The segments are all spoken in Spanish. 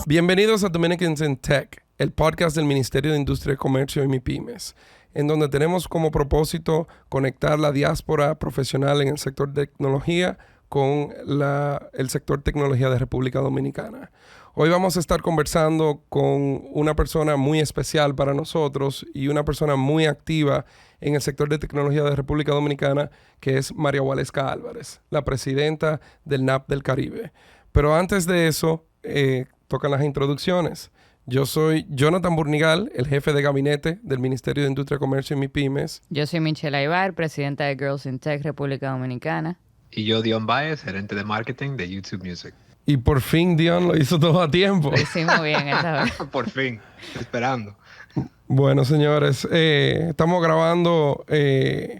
Bienvenidos a Dominicans in Tech, el podcast del Ministerio de Industria y Comercio y MIPYMES, en donde tenemos como propósito conectar la diáspora profesional en el sector de tecnología con el sector tecnología de República Dominicana. Hoy vamos a estar conversando con una persona muy especial para nosotros y una persona muy activa en el sector de tecnología de República Dominicana, que es María Waleska Álvarez, la presidenta del NAP del Caribe. Pero antes de eso, tocan las introducciones. Yo soy Jonathan Burnigal, el jefe de gabinete del Ministerio de Industria, Comercio y MIPYMES. Yo soy Michelle Aybar, presidenta de Girls in Tech República Dominicana. Y yo, Dion Baez, gerente de marketing de YouTube Music. Y por fin Dion lo hizo todo a tiempo. Lo hicimos bien esta vez. Por fin, esperando. Bueno, señores, estamos grabando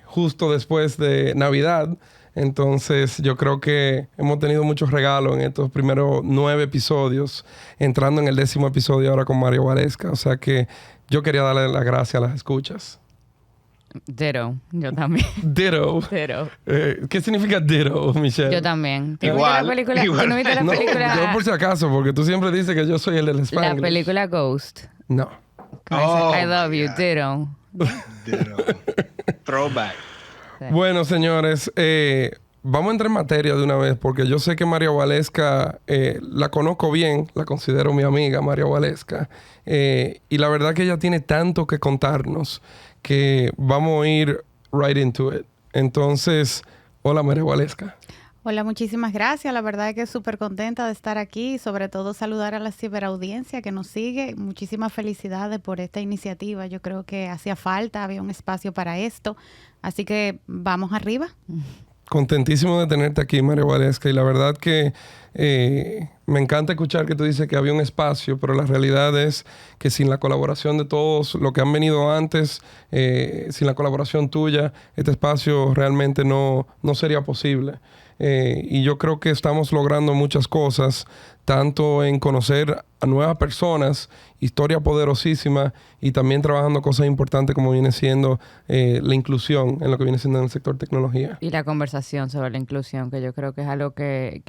justo después de Navidad. Entonces, yo creo que hemos tenido muchos regalos en estos primeros 9 episodios, entrando en el 10º episodio ahora con María Waleska. O sea que yo quería darle las gracias a las escuchas. Ditto, yo también. Ditto. Ditto. ¿Qué significa ditto, Michelle? Yo también. ¿Tú Igual, no viste la película? igual. ¿Tú no viste la película? Yo por si acaso, porque tú siempre dices que yo soy el del La Spanglish. película Ghost. No. I love you, yeah. ditto. Throwback. Sí. Bueno, señores, vamos a entrar en materia de una vez, porque yo sé que María Waleska, la conozco bien, la considero mi amiga, María Waleska, y la verdad que ella tiene tanto que contarnos que vamos a ir right into it. Entonces, hola María Waleska. Hola, muchísimas gracias. La verdad es que súper contenta de estar aquí y sobre todo saludar a la ciberaudiencia que nos sigue. Muchísimas felicidades por esta iniciativa. Yo creo que hacía falta, había un espacio para esto. Así que vamos arriba. Contentísimo de tenerte aquí, María Waleska, y la verdad que me encanta escuchar que tú dices que había un espacio, pero la realidad es que sin la colaboración de todos los que han venido antes, sin la colaboración tuya, este espacio realmente no sería posible. Y yo creo que estamos logrando muchas cosas, tanto en conocer a nuevas personas, historia poderosísima, y también trabajando cosas importantes como viene siendo la inclusión en lo que viene siendo en el sector tecnología. Y la conversación sobre la inclusión, que yo creo que es algo que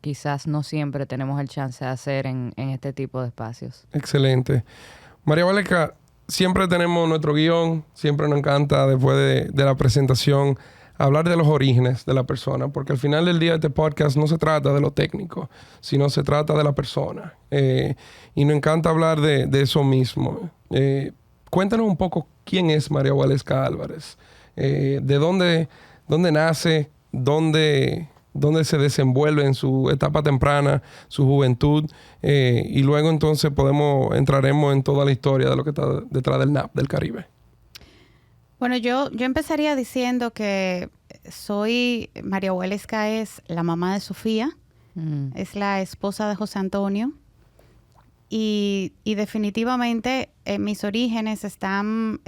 quizás no siempre tenemos el chance de hacer en este tipo de espacios. Excelente. María Waleska, siempre tenemos nuestro guión, siempre nos encanta después de la presentación hablar de los orígenes de la persona, porque al final del día este podcast no se trata de lo técnico, sino se trata de la persona. Y nos encanta hablar de eso mismo. Cuéntanos un poco quién es María Waleska Álvarez, de dónde nace, dónde se desenvuelve en su etapa temprana, su juventud, y luego entonces entraremos en toda la historia de lo que está detrás del NAP del Caribe. Bueno, yo empezaría diciendo que María Waleska es la mamá de Sofía, es la esposa de José Antonio y definitivamente mis orígenes están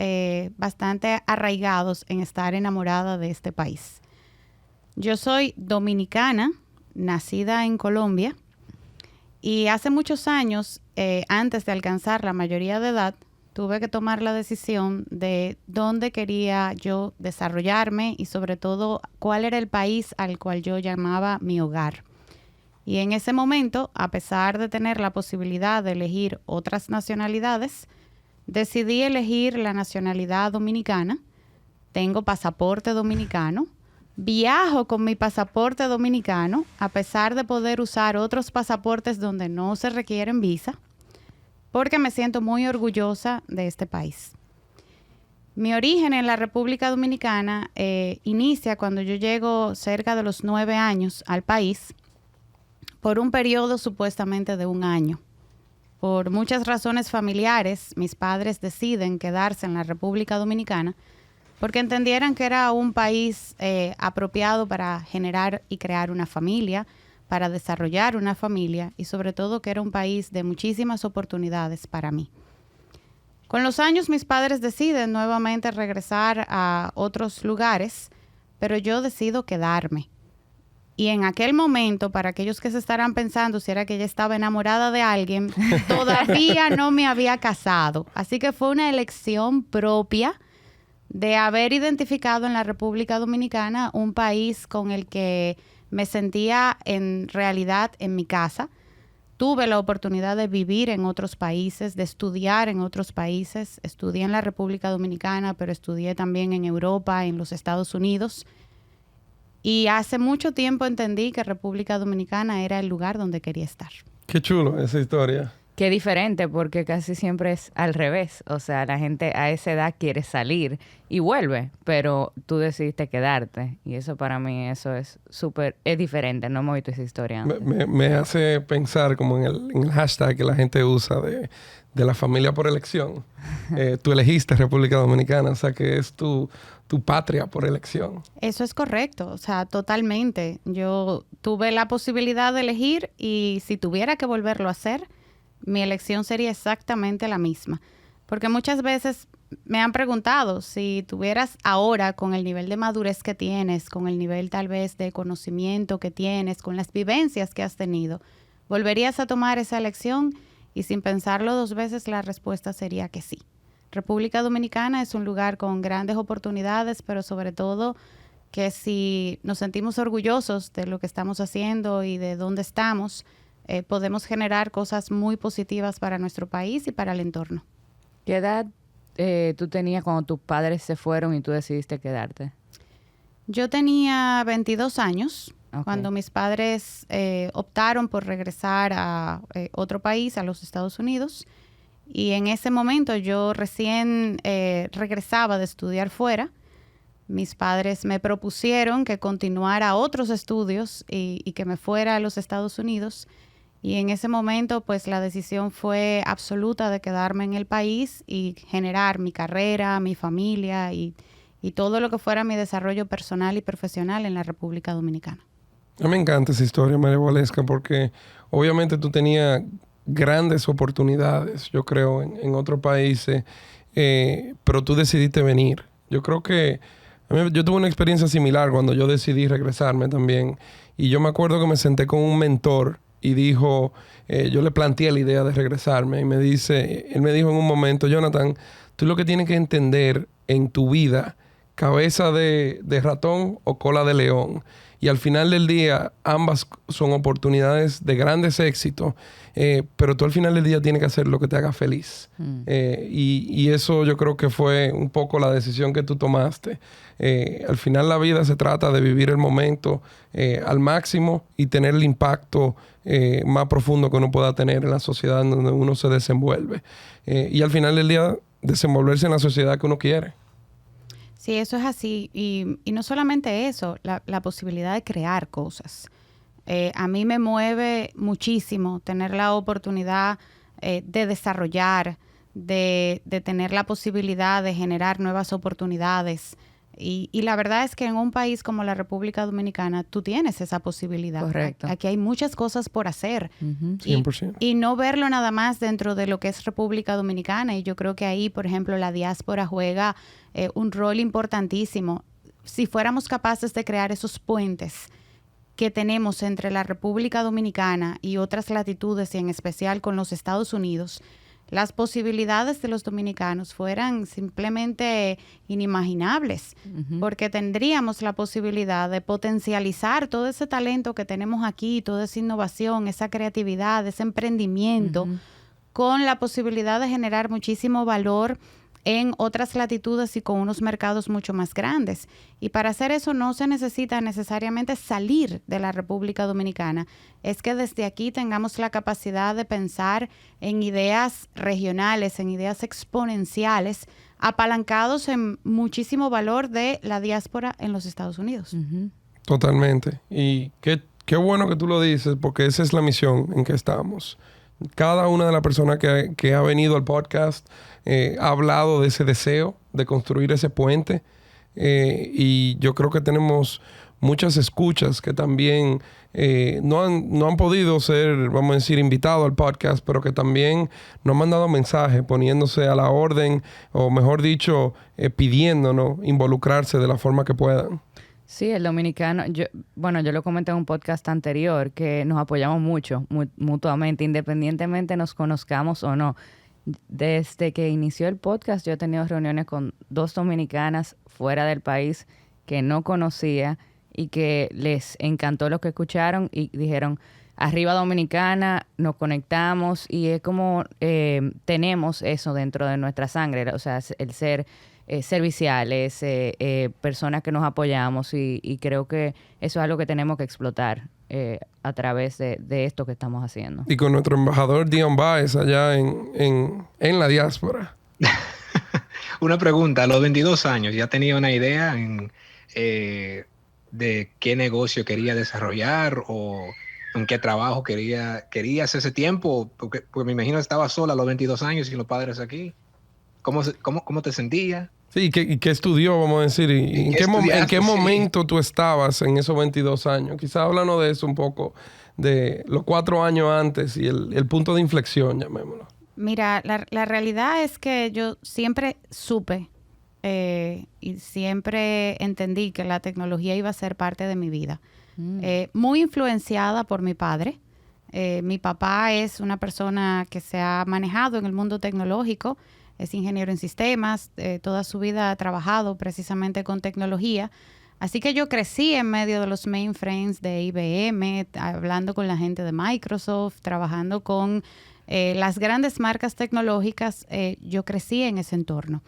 bastante arraigados en estar enamorada de este país. Yo soy dominicana, nacida en Colombia, y hace muchos años, antes de alcanzar la mayoría de edad, tuve que tomar la decisión de dónde quería yo desarrollarme y sobre todo cuál era el país al cual yo llamaba mi hogar. Y en ese momento, a pesar de tener la posibilidad de elegir otras nacionalidades, decidí elegir la nacionalidad dominicana. Tengo pasaporte dominicano. Viajo con mi pasaporte dominicano, a pesar de poder usar otros pasaportes donde no se requieren visa, porque me siento muy orgullosa de este país. Mi origen en la República Dominicana inicia cuando yo llego cerca de los 9 años al país, por un periodo supuestamente de 1 año. Por muchas razones familiares, mis padres deciden quedarse en la República Dominicana porque entendieran que era un país apropiado para generar y crear una familia, para desarrollar una familia y sobre todo que era un país de muchísimas oportunidades para mí. Con los años mis padres deciden nuevamente regresar a otros lugares, pero yo decido quedarme. Y en aquel momento, para aquellos que se estarán pensando si era que ella estaba enamorada de alguien, todavía no me había casado. Así que fue una elección propia de haber identificado en la República Dominicana un país con el que me sentía en realidad en mi casa. tuve la oportunidad de vivir en otros países, de estudiar en otros países. Estudié en la República Dominicana, pero estudié también en Europa, en los Estados Unidos. Y hace mucho tiempo entendí que República Dominicana era el lugar donde quería estar. Qué chulo esa historia. Qué diferente, porque casi siempre es al revés. O sea, la gente a esa edad quiere salir y vuelve, pero tú decidiste quedarte. Y eso para mí, eso es diferente. No hemos visto esa historia antes. Me hace pensar como en el hashtag que la gente usa de la familia por elección. Tú elegiste República Dominicana, o sea que es tu patria por elección. Eso es correcto, o sea, totalmente. Yo tuve la posibilidad de elegir y si tuviera que volverlo a hacer, mi elección sería exactamente la misma. Porque muchas veces me han preguntado si tuvieras ahora, con el nivel de madurez que tienes, con el nivel tal vez de conocimiento que tienes, con las vivencias que has tenido, ¿volverías a tomar esa elección? Y sin pensarlo dos veces, la respuesta sería que sí. República Dominicana es un lugar con grandes oportunidades, pero sobre todo que si nos sentimos orgullosos de lo que estamos haciendo y de dónde estamos, podemos generar cosas muy positivas para nuestro país y para el entorno. ¿Qué edad tú tenías cuando tus padres se fueron y tú decidiste quedarte? Yo tenía 22 años Okay. cuando mis padres optaron por regresar a otro país, a los Estados Unidos. Y en ese momento yo recién regresaba de estudiar fuera. Mis padres me propusieron que continuara otros estudios y que me fuera a los Estados Unidos. Y en ese momento, pues la decisión fue absoluta de quedarme en el país y generar mi carrera, mi familia y todo lo que fuera mi desarrollo personal y profesional en la República Dominicana. A mí me encanta esa historia, María Waleska, porque obviamente tú tenías grandes oportunidades, yo creo, en otros países, pero tú decidiste venir. Yo creo que yo tuve una experiencia similar cuando yo decidí regresarme también. Y yo me acuerdo que me senté con un mentor y dijo, yo le planteé la idea de regresarme y él me dijo en un momento, Jonathan, tú lo que tienes que entender en tu vida, cabeza de ratón o cola de león. Y al final del día, ambas son oportunidades de grandes éxitos, pero tú al final del día tienes que hacer lo que te haga feliz. Y eso yo creo que fue un poco la decisión que tú tomaste. Al final la vida se trata de vivir el momento al máximo y tener el impacto más profundo que uno pueda tener en la sociedad en donde uno se desenvuelve. Y al final del día, desenvolverse en la sociedad que uno quiere. Sí, eso es así. Y no solamente eso, la posibilidad de crear cosas. A mí me mueve muchísimo tener la oportunidad de desarrollar, de tener la posibilidad de generar nuevas oportunidades. Y la verdad es que en un país como la República Dominicana, tú tienes esa posibilidad. Correcto. Aquí hay muchas cosas por hacer. 100%. Y no verlo nada más dentro de lo que es República Dominicana. Y yo creo que ahí, por ejemplo, la diáspora juega un rol importantísimo. Si fuéramos capaces de crear esos puentes que tenemos entre la República Dominicana y otras latitudes, y en especial con los Estados Unidos, las posibilidades de los dominicanos fueran simplemente inimaginables, porque tendríamos la posibilidad de potencializar todo ese talento que tenemos aquí, toda esa innovación, esa creatividad, ese emprendimiento, con la posibilidad de generar muchísimo valor en otras latitudes y con unos mercados mucho más grandes. Y para hacer eso no se necesita necesariamente salir de la República Dominicana. Es que desde aquí tengamos la capacidad de pensar en ideas regionales, en ideas exponenciales, apalancados en muchísimo valor de la diáspora en los Estados Unidos. Totalmente. Y qué bueno que tú lo dices, porque esa es la misión en que estamos. Cada una de las personas que ha venido al podcast ha hablado de ese deseo de construir ese puente. Y yo creo que tenemos muchas escuchas que también no han podido ser, vamos a decir, invitados al podcast, pero que también nos han mandado mensajes poniéndose a la orden, o mejor dicho, pidiéndonos involucrarse de la forma que puedan. Sí, el dominicano, yo lo comenté en un podcast anterior, que nos apoyamos mucho, mutuamente, independientemente nos conozcamos o no. Desde que inició el podcast, yo he tenido reuniones con 2 dominicanas fuera del país que no conocía y que les encantó lo que escucharon y dijeron, arriba Dominicana, nos conectamos y es como tenemos eso dentro de nuestra sangre, o sea, el ser serviciales, personas que nos apoyamos y creo que eso es algo que tenemos que explotar a través de esto que estamos haciendo. Y con nuestro embajador Dion Baez allá en la diáspora. Una pregunta, a los 22 años, ¿ya tenía una idea de qué negocio quería desarrollar o en qué trabajo quería hacer ese tiempo? Porque me imagino que estaba sola a los 22 años y los padres aquí. ¿Cómo te sentías? Sí, ¿y qué estudió, vamos a decir? ¿En qué momento tú estabas en esos 22 años? Quizás háblanos de eso un poco, de los 4 años antes y el punto de inflexión, llamémoslo. Mira, la realidad es que yo siempre supe y siempre entendí que la tecnología iba a ser parte de mi vida. Muy influenciada por mi padre. Mi papá es una persona que se ha manejado en el mundo tecnológico, es ingeniero en sistemas, toda su vida ha trabajado precisamente con tecnología. Así que yo crecí en medio de los mainframes de IBM, hablando con la gente de Microsoft, trabajando con las grandes marcas tecnológicas. Yo crecí en ese entorno.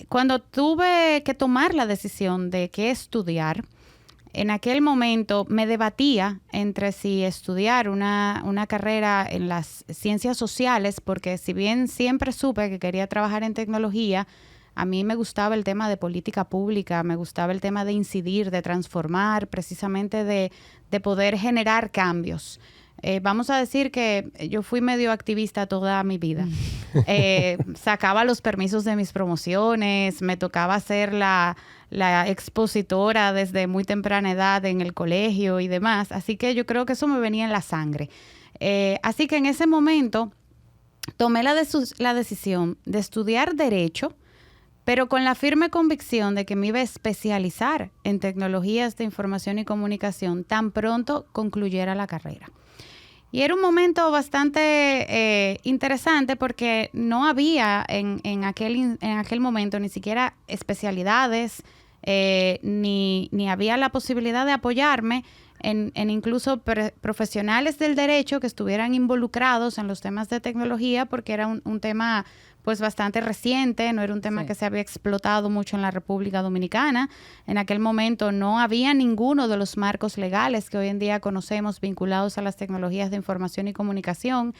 Cuando tuve que tomar la decisión de qué estudiar, en aquel momento me debatía entre si estudiar una carrera en las ciencias sociales, porque si bien siempre supe que quería trabajar en tecnología, a mí me gustaba el tema de política pública, me gustaba el tema de incidir, de transformar, precisamente de poder generar cambios. Vamos a decir que yo fui medio activista toda mi vida. Sacaba los permisos de mis promociones, me tocaba ser la expositora desde muy temprana edad en el colegio y demás. Así que yo creo que eso me venía en la sangre. Así que en ese momento tomé la decisión de estudiar Derecho, pero con la firme convicción de que me iba a especializar en tecnologías de información y comunicación tan pronto concluyera la carrera. Y era un momento bastante interesante porque no había en aquel momento ni siquiera especialidades, ni había la posibilidad de apoyarme en incluso profesionales del derecho que estuvieran involucrados en los temas de tecnología, porque era un tema pues bastante reciente, no era un tema que se había explotado mucho en la República Dominicana. En aquel momento no había ninguno de los marcos legales que hoy en día conocemos vinculados a las tecnologías de información y comunicación.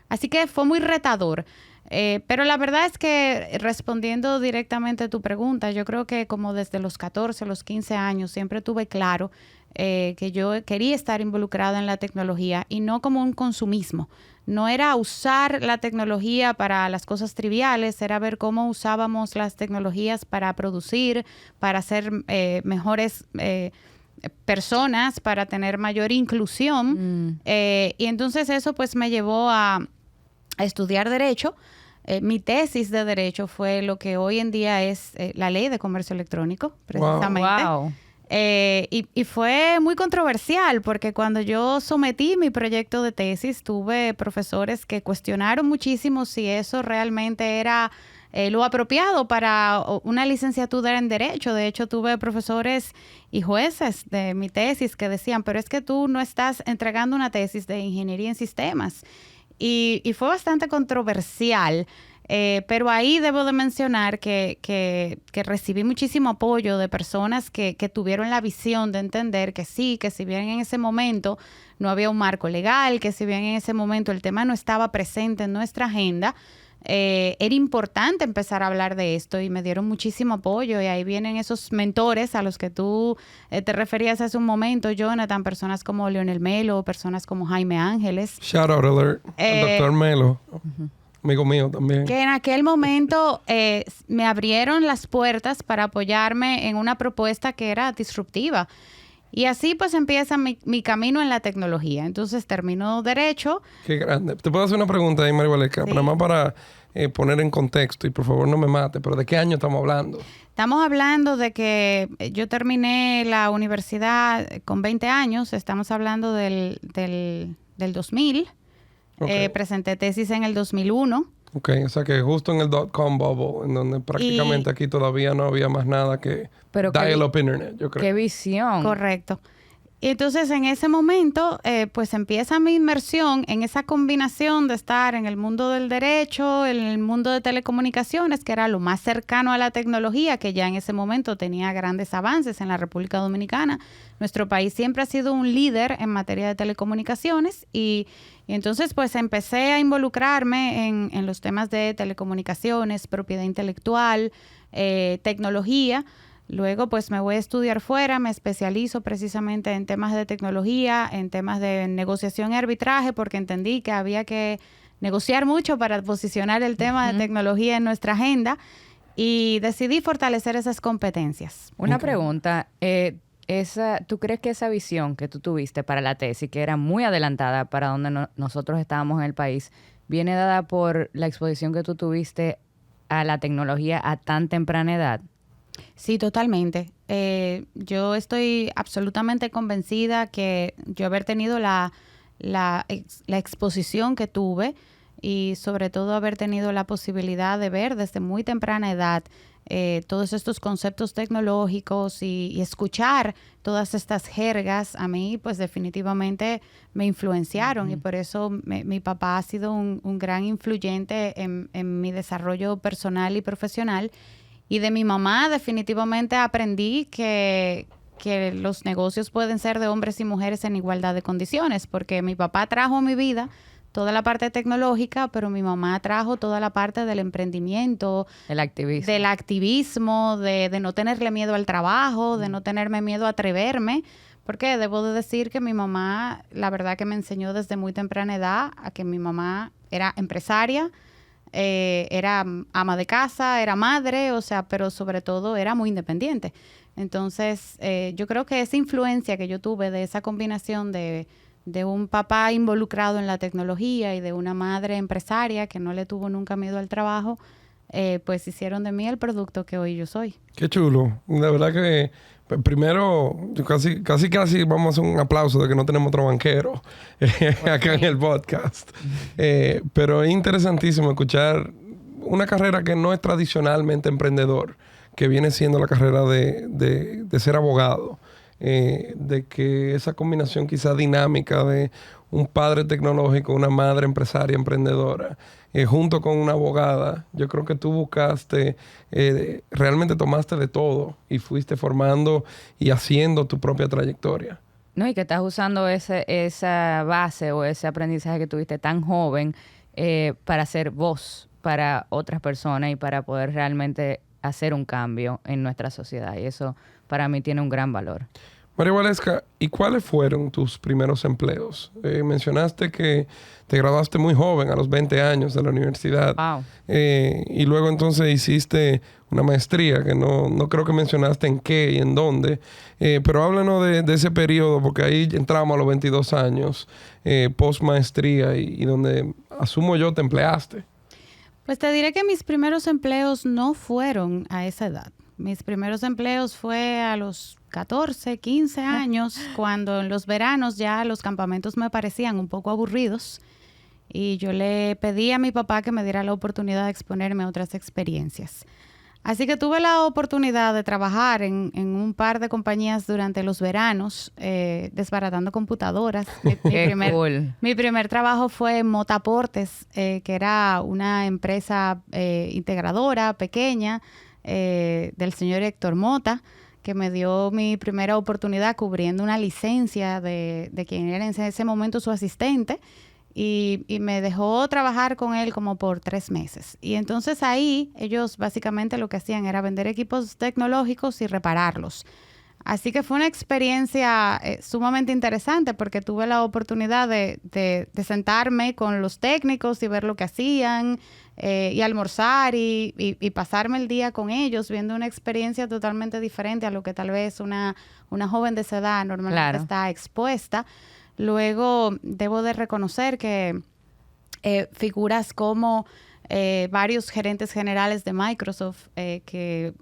Así que fue muy retador. Pero la verdad es que, respondiendo directamente a tu pregunta, yo creo que como desde los 14, los 15 años, siempre tuve claro que yo quería estar involucrada en la tecnología y no como un consumismo. No era usar la tecnología para las cosas triviales, era ver cómo usábamos las tecnologías para producir, para ser mejores personas, para tener mayor inclusión. Y entonces eso pues me llevó a estudiar Derecho. Mi tesis de Derecho fue lo que hoy en día es la Ley de Comercio Electrónico, precisamente. Wow. Y fue muy controversial porque cuando yo sometí mi proyecto de tesis, tuve profesores que cuestionaron muchísimo si eso realmente era lo apropiado para una licenciatura en Derecho. De hecho, tuve profesores y jueces de mi tesis que decían, pero es que tú no estás entregando una tesis de Ingeniería en Sistemas. Y fue bastante controversial. Pero ahí debo de mencionar que recibí muchísimo apoyo de personas que tuvieron la visión de entender que sí, que si bien en ese momento no había un marco legal, que si bien en ese momento el tema no estaba presente en nuestra agenda, era importante empezar a hablar de esto y me dieron muchísimo apoyo. Y ahí vienen esos mentores a los que tú te referías hace un momento, Jonathan, personas como Leonel Melo, personas como Jaime Ángeles. Shout out alert al doctor Melo. Amigo mío también. Que en aquel momento me abrieron las puertas para apoyarme en una propuesta que era disruptiva. Y así pues empieza mi camino en la tecnología. Entonces termino Derecho. Qué grande. Te puedo hacer una pregunta ahí, María Valesca, Sí. nada más para poner en contexto y por favor no me mate, pero ¿de qué año estamos hablando? Estamos hablando de que yo terminé la universidad con 20 años. Estamos hablando del 2000. Okay. Presenté tesis en el 2001. Ok, o sea que justo en el .com bubble, en donde prácticamente aquí todavía no había más nada que dial-up internet, yo creo. ¡Qué visión! Correcto. Y entonces en ese momento, pues empieza mi inmersión en esa combinación de estar en el mundo del derecho, en el mundo de telecomunicaciones, que era lo más cercano a la tecnología, que ya en ese momento tenía grandes avances en la República Dominicana. Nuestro país siempre ha sido un líder en materia de telecomunicaciones y entonces pues empecé a involucrarme en los temas de telecomunicaciones, propiedad intelectual, tecnología. Luego, pues me voy a estudiar fuera, me especializo precisamente en temas de tecnología, en temas de negociación y arbitraje, porque entendí que había que negociar mucho para posicionar el tema de tecnología en nuestra agenda y decidí fortalecer esas competencias. Una pregunta, ¿tú crees que esa visión que tú tuviste para la tesis, que era muy adelantada para donde nosotros estábamos en el país, viene dada por la exposición que tú tuviste a la tecnología a tan temprana edad? Sí, totalmente. Yo estoy absolutamente convencida que yo haber tenido la exposición que tuve y sobre todo haber tenido la posibilidad de ver desde muy temprana edad todos estos conceptos tecnológicos y escuchar todas estas jergas, a mí pues definitivamente me influenciaron y por eso mi papá ha sido un gran influyente en mi desarrollo personal y profesional. Y de mi mamá definitivamente aprendí que los negocios pueden ser de hombres y mujeres en igualdad de condiciones, porque mi papá trajo a mi vida toda la parte tecnológica, pero mi mamá trajo toda la parte del emprendimiento, del activismo, de no tenerle miedo al trabajo, de no tenerme miedo a atreverme, porque debo de decir que mi mamá, la verdad que me enseñó desde muy temprana edad a que mi mamá era empresaria, era ama de casa, era madre, o sea, pero sobre todo era muy independiente. Entonces, yo creo que esa influencia que yo tuve de esa combinación de un papá involucrado en la tecnología y de una madre empresaria que no le tuvo nunca miedo al trabajo, pues hicieron de mí el producto que hoy yo soy. Qué chulo. La verdad que primero, yo casi vamos a hacer un aplauso de que no tenemos otro banquero acá en el podcast. Pero es interesantísimo escuchar una carrera que no es tradicionalmente emprendedor, que viene siendo la carrera de ser abogado. De que esa combinación quizá dinámica de un padre tecnológico, una madre empresaria, emprendedora, junto con una abogada, yo creo que tú buscaste, realmente tomaste de todo y fuiste formando y haciendo tu propia trayectoria. No, y que estás usando esa base o ese aprendizaje que tuviste tan joven para ser voz para otras personas y para poder realmente hacer un cambio en nuestra sociedad. Y eso para mí tiene un gran valor. María Waleska, ¿y cuáles fueron tus primeros empleos? Mencionaste que te graduaste muy joven, a los 20 años de la universidad. Wow. Y luego entonces hiciste una maestría, que no creo que mencionaste en qué y en dónde. Pero háblanos de ese periodo, porque ahí entramos a los 22 años, post maestría, y donde asumo yo te empleaste. Pues te diré que mis primeros empleos no fueron a esa edad. Mis primeros empleos fue a los 14, 15 años, cuando en los veranos ya los campamentos me parecían un poco aburridos y yo le pedí a mi papá que me diera la oportunidad de exponerme a otras experiencias. Así que tuve la oportunidad de trabajar en un par de compañías durante los veranos, desbaratando computadoras. Mi primer trabajo fue en Motaportes, que era una empresa integradora pequeña del señor Héctor Mota, que me dio mi primera oportunidad cubriendo una licencia de quien era en ese momento su asistente. Y me dejó trabajar con él como por 3 meses. Y entonces ahí ellos básicamente lo que hacían era vender equipos tecnológicos y repararlos. Así que fue una experiencia sumamente interesante porque tuve la oportunidad de sentarme con los técnicos y ver lo que hacían y almorzar y pasarme el día con ellos viendo una experiencia totalmente diferente a lo que tal vez una joven de esa edad normalmente está expuesta. Luego, debo de reconocer que figuras como varios gerentes generales de Microsoft que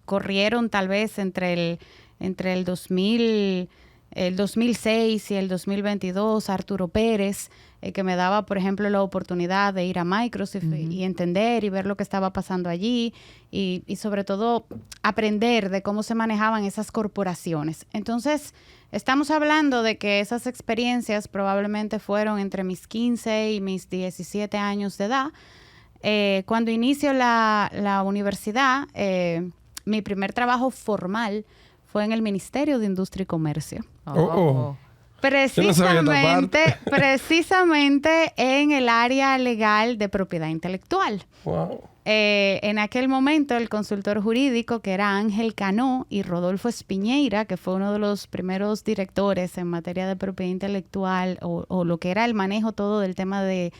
corrieron tal vez entre el 2000 el 2006 y el 2022, Arturo Pérez, que me daba, por ejemplo, la oportunidad de ir a Microsoft y entender y ver lo que estaba pasando allí y sobre todo aprender de cómo se manejaban esas corporaciones. Entonces, estamos hablando de que esas experiencias probablemente fueron entre mis 15 y mis 17 años de edad. Cuando inicio la universidad, mi primer trabajo formal fue en el Ministerio de Industria y Comercio. Precisamente en el área legal de propiedad intelectual. Wow. En aquel momento el consultor jurídico, que era Ángel Cano, y Rodolfo Espiñeira, que fue uno de los primeros directores en materia de propiedad intelectual o lo que era el manejo todo del tema de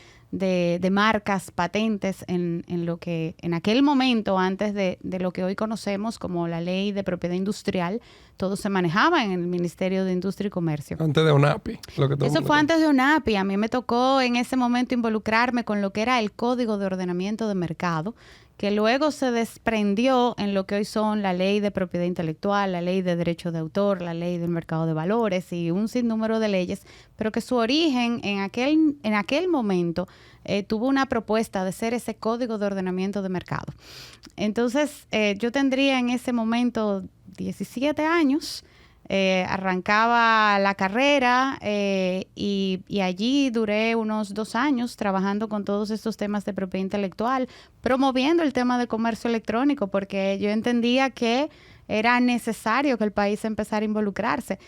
marcas, patentes, en lo que en aquel momento, antes de lo que hoy conocemos como la Ley de Propiedad Industrial, todo se manejaba en el Ministerio de Industria y Comercio. Antes de ONAPI. Eso fue antes de ONAPI. A mí me tocó en ese momento involucrarme con lo que era el Código de Ordenamiento de Mercado, que luego se desprendió en lo que hoy son la Ley de Propiedad Intelectual, la Ley de Derecho de Autor, la Ley del Mercado de Valores y un sinnúmero de leyes, pero que su origen en aquel momento tuvo una propuesta de ser ese Código de Ordenamiento de Mercado. Entonces, yo tendría en ese momento 17 años, arrancaba la carrera y allí duré unos 2 años trabajando con todos estos temas de propiedad intelectual, promoviendo el tema de comercio electrónico, porque yo entendía que era necesario que el país empezara a involucrarse.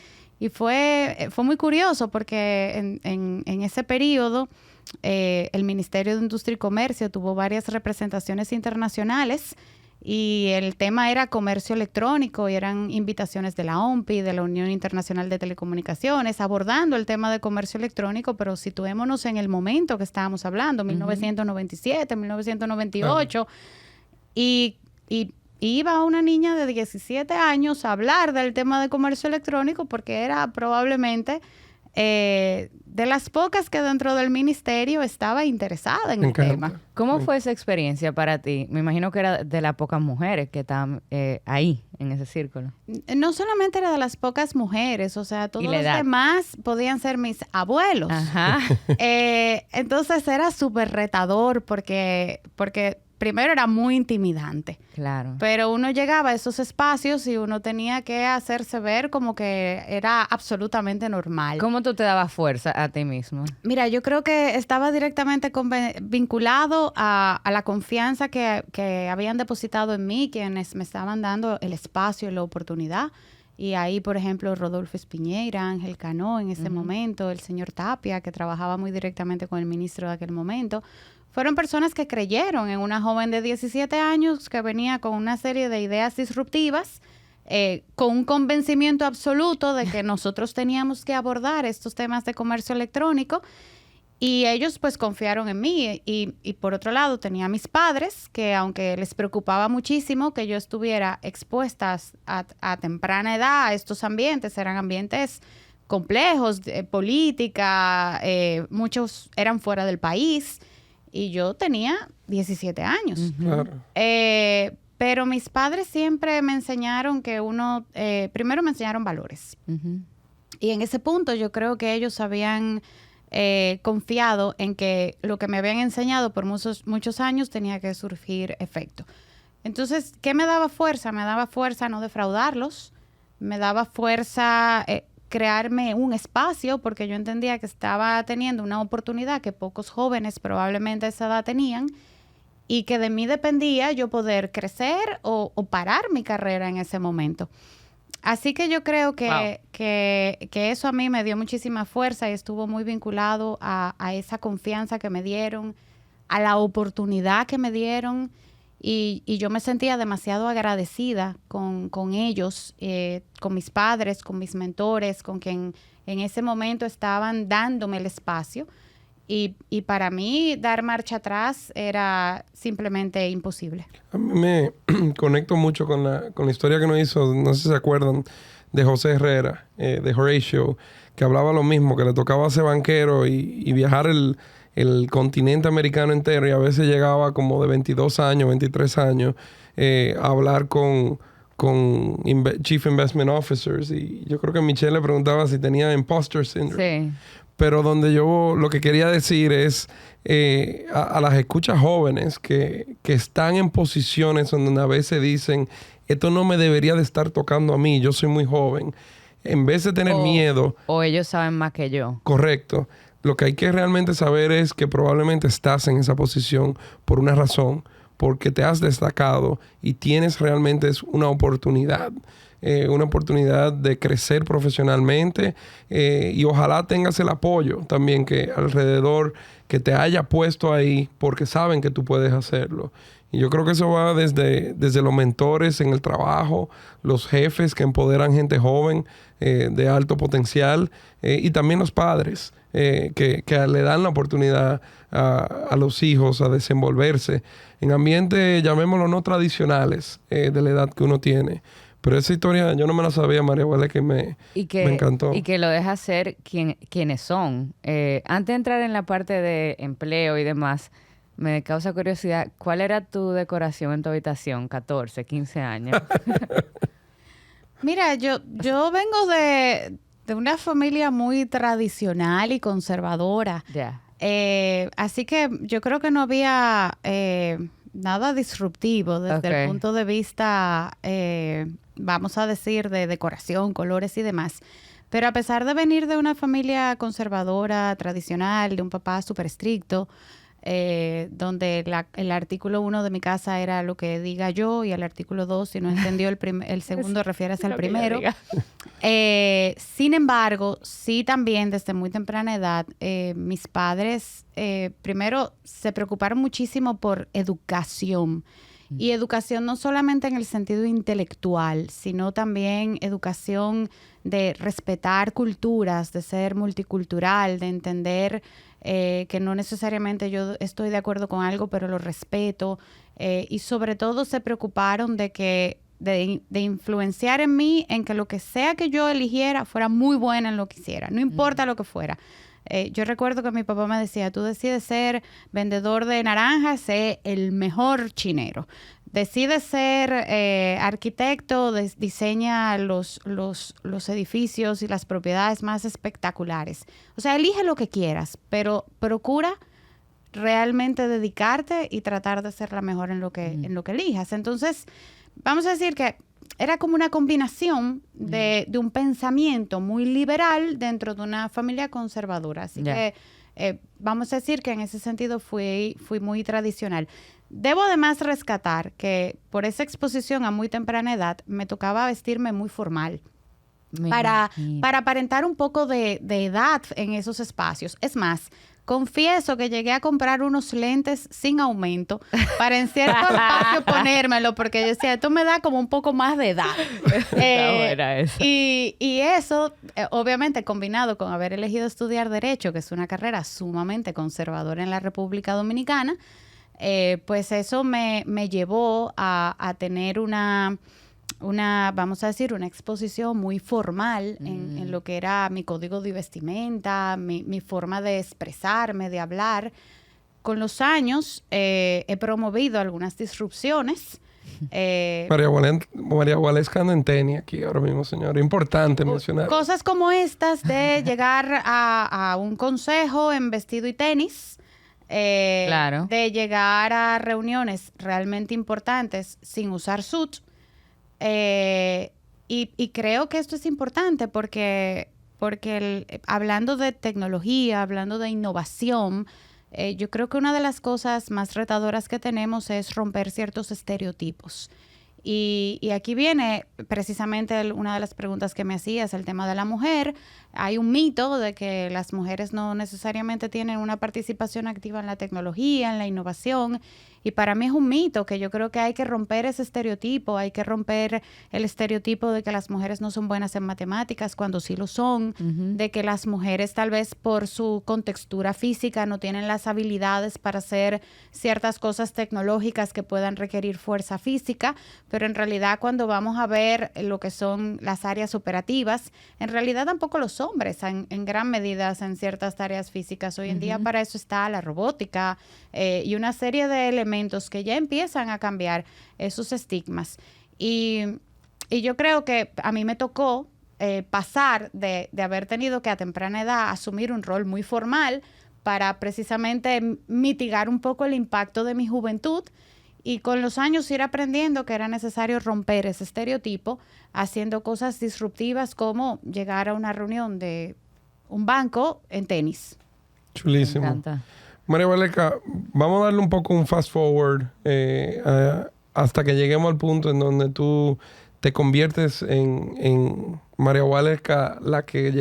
Y fue muy curioso porque en ese periodo el Ministerio de Industria y Comercio tuvo varias representaciones internacionales y el tema era comercio electrónico y eran invitaciones de la OMPI, de la Unión Internacional de Telecomunicaciones, abordando el tema de comercio electrónico, pero situémonos en el momento que estábamos hablando, 1997, 1998, y iba una niña de 17 años a hablar del tema de comercio electrónico porque era probablemente de las pocas que dentro del ministerio estaba interesada en el tema. ¿Cómo fue esa experiencia para ti? Me imagino que era de las pocas mujeres que estaban ahí, en ese círculo. No solamente era de las pocas mujeres, o sea, todos los demás podían ser mis abuelos. Ajá. Entonces era súper retador porque primero era muy intimidante. Claro. Pero uno llegaba a esos espacios y uno tenía que hacerse ver como que era absolutamente normal. ¿Cómo tú te dabas fuerza a ti mismo? Mira, yo creo que estaba directamente vinculado a la confianza que habían depositado en mí, quienes me estaban dando el espacio y la oportunidad. Y ahí, por ejemplo, Rodolfo Espiñeira, Ángel Cano en ese momento, el señor Tapia, que trabajaba muy directamente con el ministro de aquel momento. Fueron personas que creyeron en una joven de 17 años que venía con una serie de ideas disruptivas, con un convencimiento absoluto de que nosotros teníamos que abordar estos temas de comercio electrónico, y ellos pues confiaron en mí. Y por otro lado tenía a mis padres, que aunque les preocupaba muchísimo que yo estuviera expuesta a temprana edad a estos ambientes, eran ambientes complejos, política, muchos eran fuera del país, y yo tenía 17 años. Claro. Pero mis padres siempre me enseñaron que primero me enseñaron valores. Y en ese punto yo creo que ellos habían confiado en que lo que me habían enseñado por muchos años tenía que surgir efecto. Entonces, ¿qué me daba fuerza? Me daba fuerza no defraudarlos, me daba fuerza crearme un espacio, porque yo entendía que estaba teniendo una oportunidad que pocos jóvenes probablemente a esa edad tenían, y que de mí dependía yo poder crecer o parar mi carrera en ese momento. Así que yo creo que eso a mí me dio muchísima fuerza y estuvo muy vinculado a esa confianza que me dieron, a la oportunidad que me dieron, y yo me sentía demasiado agradecida con ellos, con mis padres, con mis mentores, con quien en ese momento estaban dándome el espacio. Y para mí dar marcha atrás era simplemente imposible. A mí me conecto mucho con la historia que nos hizo, no sé si se acuerdan, de José Herrera, de Horatio, que hablaba lo mismo, que le tocaba ser banquero y viajar el continente americano entero, y a veces llegaba como de 22 años, 23 años, a hablar con Chief Investment Officers, y yo creo que Michelle le preguntaba si tenía imposter syndrome. Sí. Pero donde yo lo que quería decir es a las escuchas jóvenes que están en posiciones donde a veces dicen, esto no me debería de estar tocando a mí, yo soy muy joven. En vez de tener miedo... O ellos saben más que yo. Correcto. Lo que hay que realmente saber es que probablemente estás en esa posición por una razón, porque te has destacado y tienes realmente una oportunidad de crecer profesionalmente, y ojalá tengas el apoyo también que alrededor que te haya puesto ahí porque saben que tú puedes hacerlo. Y yo creo que eso va desde los mentores en el trabajo, los jefes que empoderan gente joven de alto potencial, y también los padres que le dan la oportunidad a los hijos a desenvolverse en ambientes, llamémoslo, no tradicionales de la edad que uno tiene. Pero esa historia yo no me la sabía, María Wale, que me encantó. Y que lo deja ser quienes son. Antes de entrar en la parte de empleo y demás, me causa curiosidad, ¿cuál era tu decoración en tu habitación? 14, 15 años. Mira, yo vengo de una familia muy tradicional y conservadora. Ya. Así que yo creo que no había nada disruptivo desde el punto de vista, vamos a decir, de decoración, colores y demás. Pero a pesar de venir de una familia conservadora, tradicional, de un papá súper estricto, donde el artículo 1 de mi casa era lo que diga yo, y el artículo 2, si no entendió el segundo, refiérase al primero. Sin embargo, sí también desde muy temprana edad, mis padres primero se preocuparon muchísimo por educación. Y educación no solamente en el sentido intelectual, sino también educación de respetar culturas, de ser multicultural, de entender que no necesariamente yo estoy de acuerdo con algo, pero lo respeto. Y sobre todo se preocuparon de influenciar en mí, en que lo que sea que yo eligiera fuera muy buena en lo que hiciera, no importa lo que fuera. Yo recuerdo que mi papá me decía, tú decides ser vendedor de naranjas, sé el mejor chinero. Decides ser arquitecto, diseña los edificios y las propiedades más espectaculares. O sea, elige lo que quieras, pero procura realmente dedicarte y tratar de ser la mejor en lo que elijas. Entonces, vamos a decir que era como una combinación de un pensamiento muy liberal dentro de una familia conservadora. Así que vamos a decir que en ese sentido fui muy tradicional. Debo además rescatar que por esa exposición a muy temprana edad me tocaba vestirme muy formal para aparentar un poco de edad en esos espacios. Es más, confieso que llegué a comprar unos lentes sin aumento para en cierto espacio ponérmelo, porque yo decía, esto me da como un poco más de edad. Y eso, obviamente, combinado con haber elegido estudiar Derecho, que es una carrera sumamente conservadora en la República Dominicana, pues eso me llevó a tener vamos a decir, una exposición muy formal en lo que era mi código de vestimenta, mi forma de expresarme, de hablar. Con los años he promovido algunas disrupciones. María Waleska anda en tenis aquí ahora mismo, señor. Importante mencionar. Cosas como estas de llegar a un consejo en vestido y tenis. Claro. De llegar a reuniones realmente importantes sin usar suit. Y creo que esto es importante porque hablando de tecnología, hablando de innovación, yo creo que una de las cosas más retadoras que tenemos es romper ciertos estereotipos. Y aquí viene precisamente una de las preguntas que me hacías, el tema de la mujer. Hay un mito de que las mujeres no necesariamente tienen una participación activa en la tecnología, en la innovación. Y para mí es un mito que yo creo que hay que romper ese estereotipo, hay que romper el estereotipo de que las mujeres no son buenas en matemáticas cuando sí lo son, de que las mujeres tal vez por su contextura física no tienen las habilidades para hacer ciertas cosas tecnológicas que puedan requerir fuerza física, pero en realidad cuando vamos a ver lo que son las áreas operativas, en realidad tampoco los hombres en gran medida hacen ciertas tareas físicas. Hoy en día para eso está la robótica y una serie de elementos que ya empiezan a cambiar esos estigmas. Y yo creo que a mí me tocó pasar de haber tenido que a temprana edad asumir un rol muy formal para precisamente mitigar un poco el impacto de mi juventud y con los años ir aprendiendo que era necesario romper ese estereotipo haciendo cosas disruptivas como llegar a una reunión de un banco en tenis. Chulísimo. Me encanta. María Valesca, vamos a darle un poco un fast forward hasta que lleguemos al punto en donde tú te conviertes en María Valesca, la que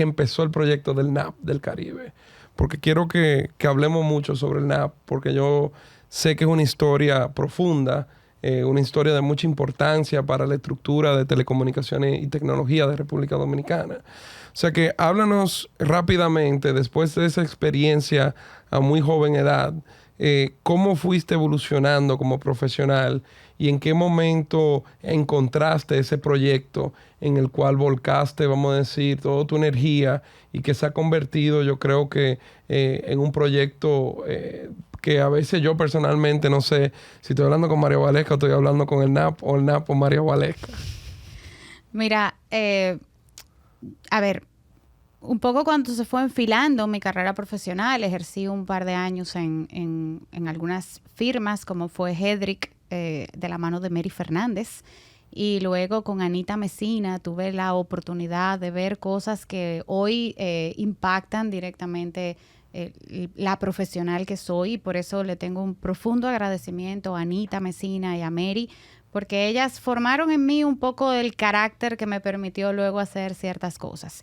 empezó el proyecto del NAP del Caribe. Porque quiero que hablemos mucho sobre el NAP, porque yo sé que es una historia profunda, una historia de mucha importancia para la estructura de telecomunicaciones y tecnología de República Dominicana. O sea que háblanos rápidamente, después de esa experiencia a muy joven edad, cómo fuiste evolucionando como profesional y en qué momento encontraste ese proyecto en el cual volcaste, vamos a decir, toda tu energía y que se ha convertido, yo creo que en un proyecto que a veces yo personalmente no sé si estoy hablando con María Valesca o estoy hablando con el NAP o el NAP o María Valesca. Mira, a ver, un poco cuando se fue enfilando mi carrera profesional, ejercí un par de años en algunas firmas como fue Hedrick, de la mano de Mary Fernández, y luego con Anita Messina tuve la oportunidad de ver cosas que hoy impactan directamente la profesional que soy, y por eso le tengo un profundo agradecimiento a Anita Messina y a Mary, porque ellas formaron en mí un poco el carácter que me permitió luego hacer ciertas cosas.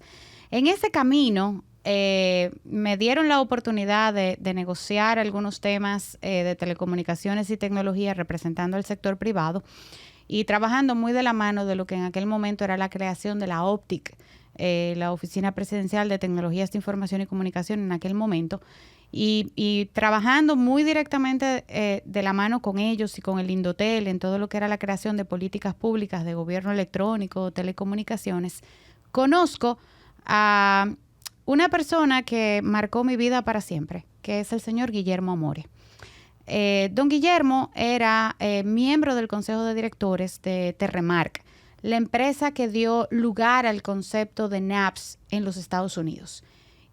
En ese camino me dieron la oportunidad de negociar algunos temas de telecomunicaciones y tecnología representando al sector privado y trabajando muy de la mano de lo que en aquel momento era la creación de la OPTIC, la Oficina Presidencial de Tecnologías de Información y Comunicación en aquel momento, y trabajando muy directamente de la mano con ellos y con el Indotel en todo lo que era la creación de políticas públicas de gobierno electrónico, telecomunicaciones. Conozco a una persona que marcó mi vida para siempre, que es el señor Guillermo Amore. Don Guillermo era miembro del Consejo de Directores de Terremark, la empresa que dio lugar al concepto de NAPS en los Estados Unidos.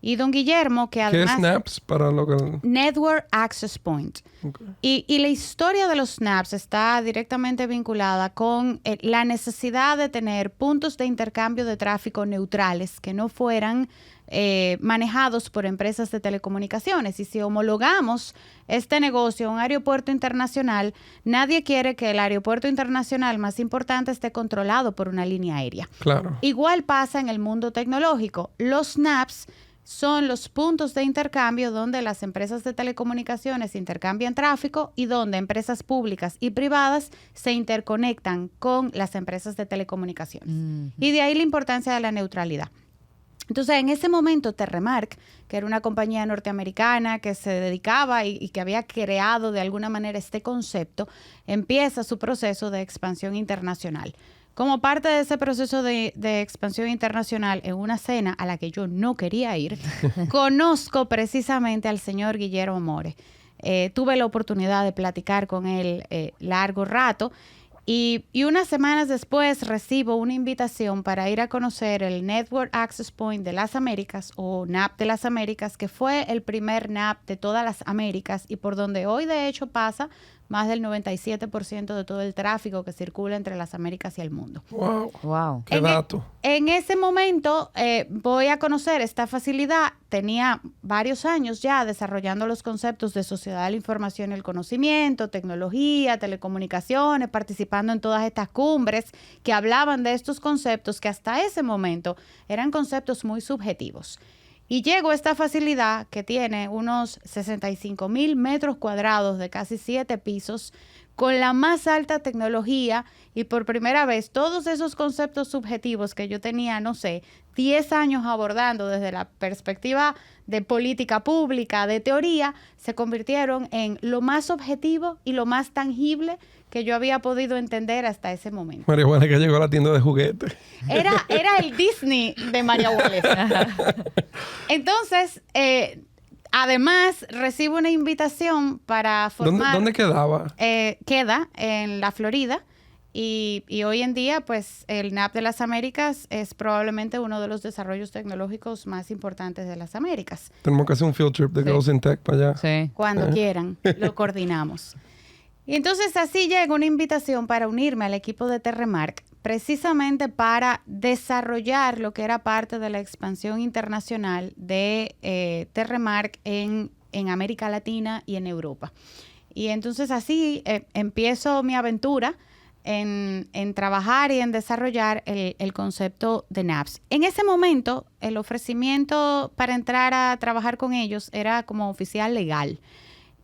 Y don Guillermo, que además... ¿Qué es NAPS para lo que...? Network Access Point. Okay. Y la historia de los NAPS está directamente vinculada con la necesidad de tener puntos de intercambio de tráfico neutrales que no fueran manejados por empresas de telecomunicaciones. Y si homologamos este negocio a un aeropuerto internacional, nadie quiere que el aeropuerto internacional más importante esté controlado por una línea aérea. Claro. Igual pasa en el mundo tecnológico. Los NAPS son los puntos de intercambio donde las empresas de telecomunicaciones intercambian tráfico y donde empresas públicas y privadas se interconectan con las empresas de telecomunicaciones. Y de ahí la importancia de la neutralidad. Entonces, en ese momento, Terremark, que era una compañía norteamericana que se dedicaba y que había creado de alguna manera este concepto, empieza su proceso de expansión internacional. Como parte de ese proceso de expansión internacional, en una cena a la que yo no quería ir, conozco precisamente al señor Guillermo Amore. Tuve la oportunidad de platicar con él largo rato y unas semanas después recibo una invitación para ir a conocer el Network Access Point de las Américas o NAP de las Américas, que fue el primer NAP de todas las Américas y por donde hoy de hecho pasa más del 97% de todo el tráfico que circula entre las Américas y el mundo. Wow. Qué dato. En ese momento voy a conocer esta facilidad. Tenía varios años ya desarrollando los conceptos de sociedad de la información y el conocimiento, tecnología, telecomunicaciones, participando en todas estas cumbres que hablaban de estos conceptos que hasta ese momento eran conceptos muy subjetivos. Y llego a esta facilidad que tiene unos 65,000 metros cuadrados de casi 7 pisos, con la más alta tecnología y por primera vez todos esos conceptos subjetivos que yo tenía, no sé, 10 años abordando desde la perspectiva de política pública, de teoría, se convirtieron en lo más objetivo y lo más tangible que yo había podido entender hasta ese momento. María Valesca llegó a la tienda de juguetes. Era el Disney de María Valesca. Entonces, además, recibo una invitación para formar... ¿Dónde quedaba? Queda en la Florida. Y hoy en día, pues, el NAP de las Américas es probablemente uno de los desarrollos tecnológicos más importantes de las Américas. Tenemos que hacer un field trip de Girls in Tech para allá. Sí. Cuando quieran, lo coordinamos. Y entonces así llega una invitación para unirme al equipo de Terremark, precisamente para desarrollar lo que era parte de la expansión internacional de Terremark en América Latina y en Europa. Y entonces así empiezo mi aventura en trabajar y en desarrollar el concepto de NAPS. En ese momento, el ofrecimiento para entrar a trabajar con ellos era como oficial legal.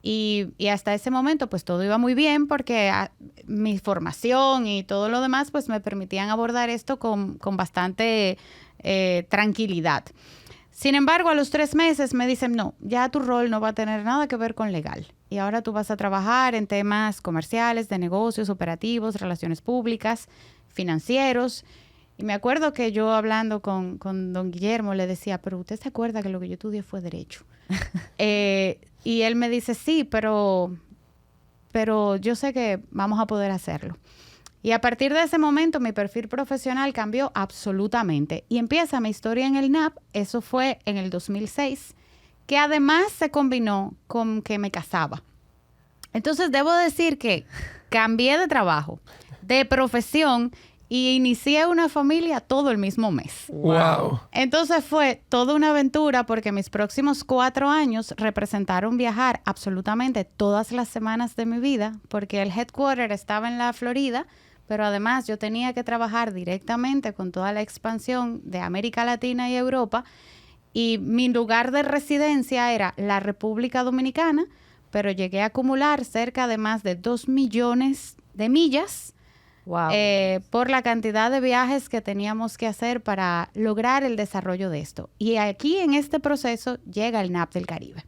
Y hasta ese momento, pues todo iba muy bien porque mi formación y todo lo demás, pues me permitían abordar esto con bastante tranquilidad. Sin embargo, a los 3 meses me dicen, no, ya tu rol no va a tener nada que ver con legal. Y ahora tú vas a trabajar en temas comerciales, de negocios, operativos, relaciones públicas, financieros. Y me acuerdo que yo hablando con don Guillermo le decía, pero usted se acuerda que lo que yo estudié fue Derecho. Y él me dice, sí, pero yo sé que vamos a poder hacerlo. Y a partir de ese momento mi perfil profesional cambió absolutamente. Y empieza mi historia en el NAP, eso fue en el 2006, que además se combinó con que me casaba. Entonces debo decir que cambié de trabajo, de profesión y inicié una familia todo el mismo mes. Wow. Entonces fue toda una aventura porque mis próximos 4 años representaron viajar absolutamente todas las semanas de mi vida porque el headquarter estaba en la Florida, pero además yo tenía que trabajar directamente con toda la expansión de América Latina y Europa y mi lugar de residencia era la República Dominicana, pero llegué a acumular cerca de más de 2 millones de millas. Wow. Por la cantidad de viajes que teníamos que hacer para lograr el desarrollo de esto. Y aquí en este proceso llega el NAP del Caribe.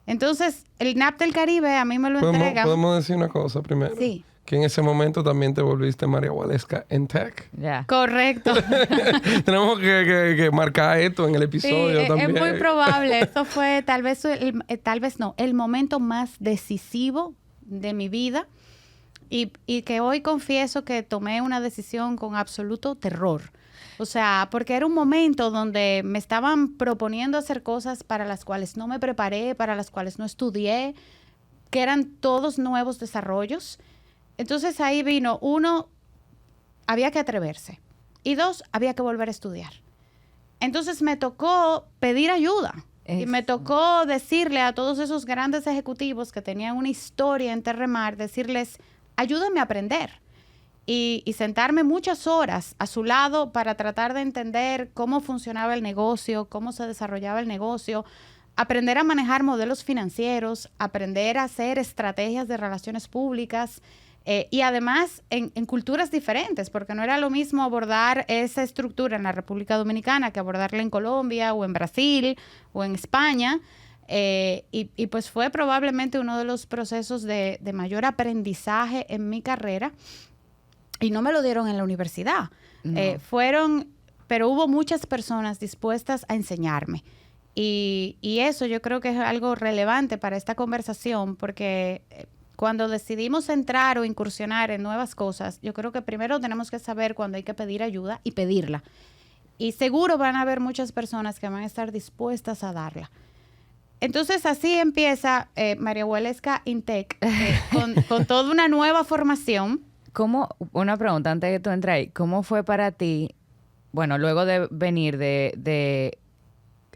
Entonces, el NAP del Caribe a mí me lo entregan. ¿Podemos decir una cosa primero? Sí. Que en ese momento también te volviste María Waleska en Tech. Ya. Correcto. Tenemos que marcar esto en el episodio Sí, también. es muy probable. Esto fue tal vez el momento más decisivo de mi vida. Y que hoy confieso que tomé una decisión con absoluto terror. O sea, porque era un momento donde me estaban proponiendo hacer cosas para las cuales no me preparé, para las cuales no estudié, que eran todos nuevos desarrollos. Entonces ahí vino, 1, había que atreverse. Y 2, había que volver a estudiar. Entonces me tocó pedir ayuda. Y me tocó decirle a todos esos grandes ejecutivos que tenían una historia en Terremark, decirles, ayúdame a aprender y sentarme muchas horas a su lado para tratar de entender cómo funcionaba el negocio, cómo se desarrollaba el negocio, aprender a manejar modelos financieros, aprender a hacer estrategias de relaciones públicas y además en culturas diferentes, porque no era lo mismo abordar esa estructura en la República Dominicana que abordarla en Colombia o en Brasil o en España. Y pues fue probablemente uno de los procesos de mayor aprendizaje en mi carrera y no me lo dieron en la universidad. No. Pero hubo muchas personas dispuestas a enseñarme y eso yo creo que es algo relevante para esta conversación porque cuando decidimos entrar o incursionar en nuevas cosas, yo creo que primero tenemos que saber cuándo hay que pedir ayuda y pedirla. Y seguro van a haber muchas personas que van a estar dispuestas a darla. Entonces, así empieza María Waleska in Tech, con toda una nueva formación. Una pregunta antes de que tú entres ahí. ¿Cómo fue para ti, bueno, luego de venir de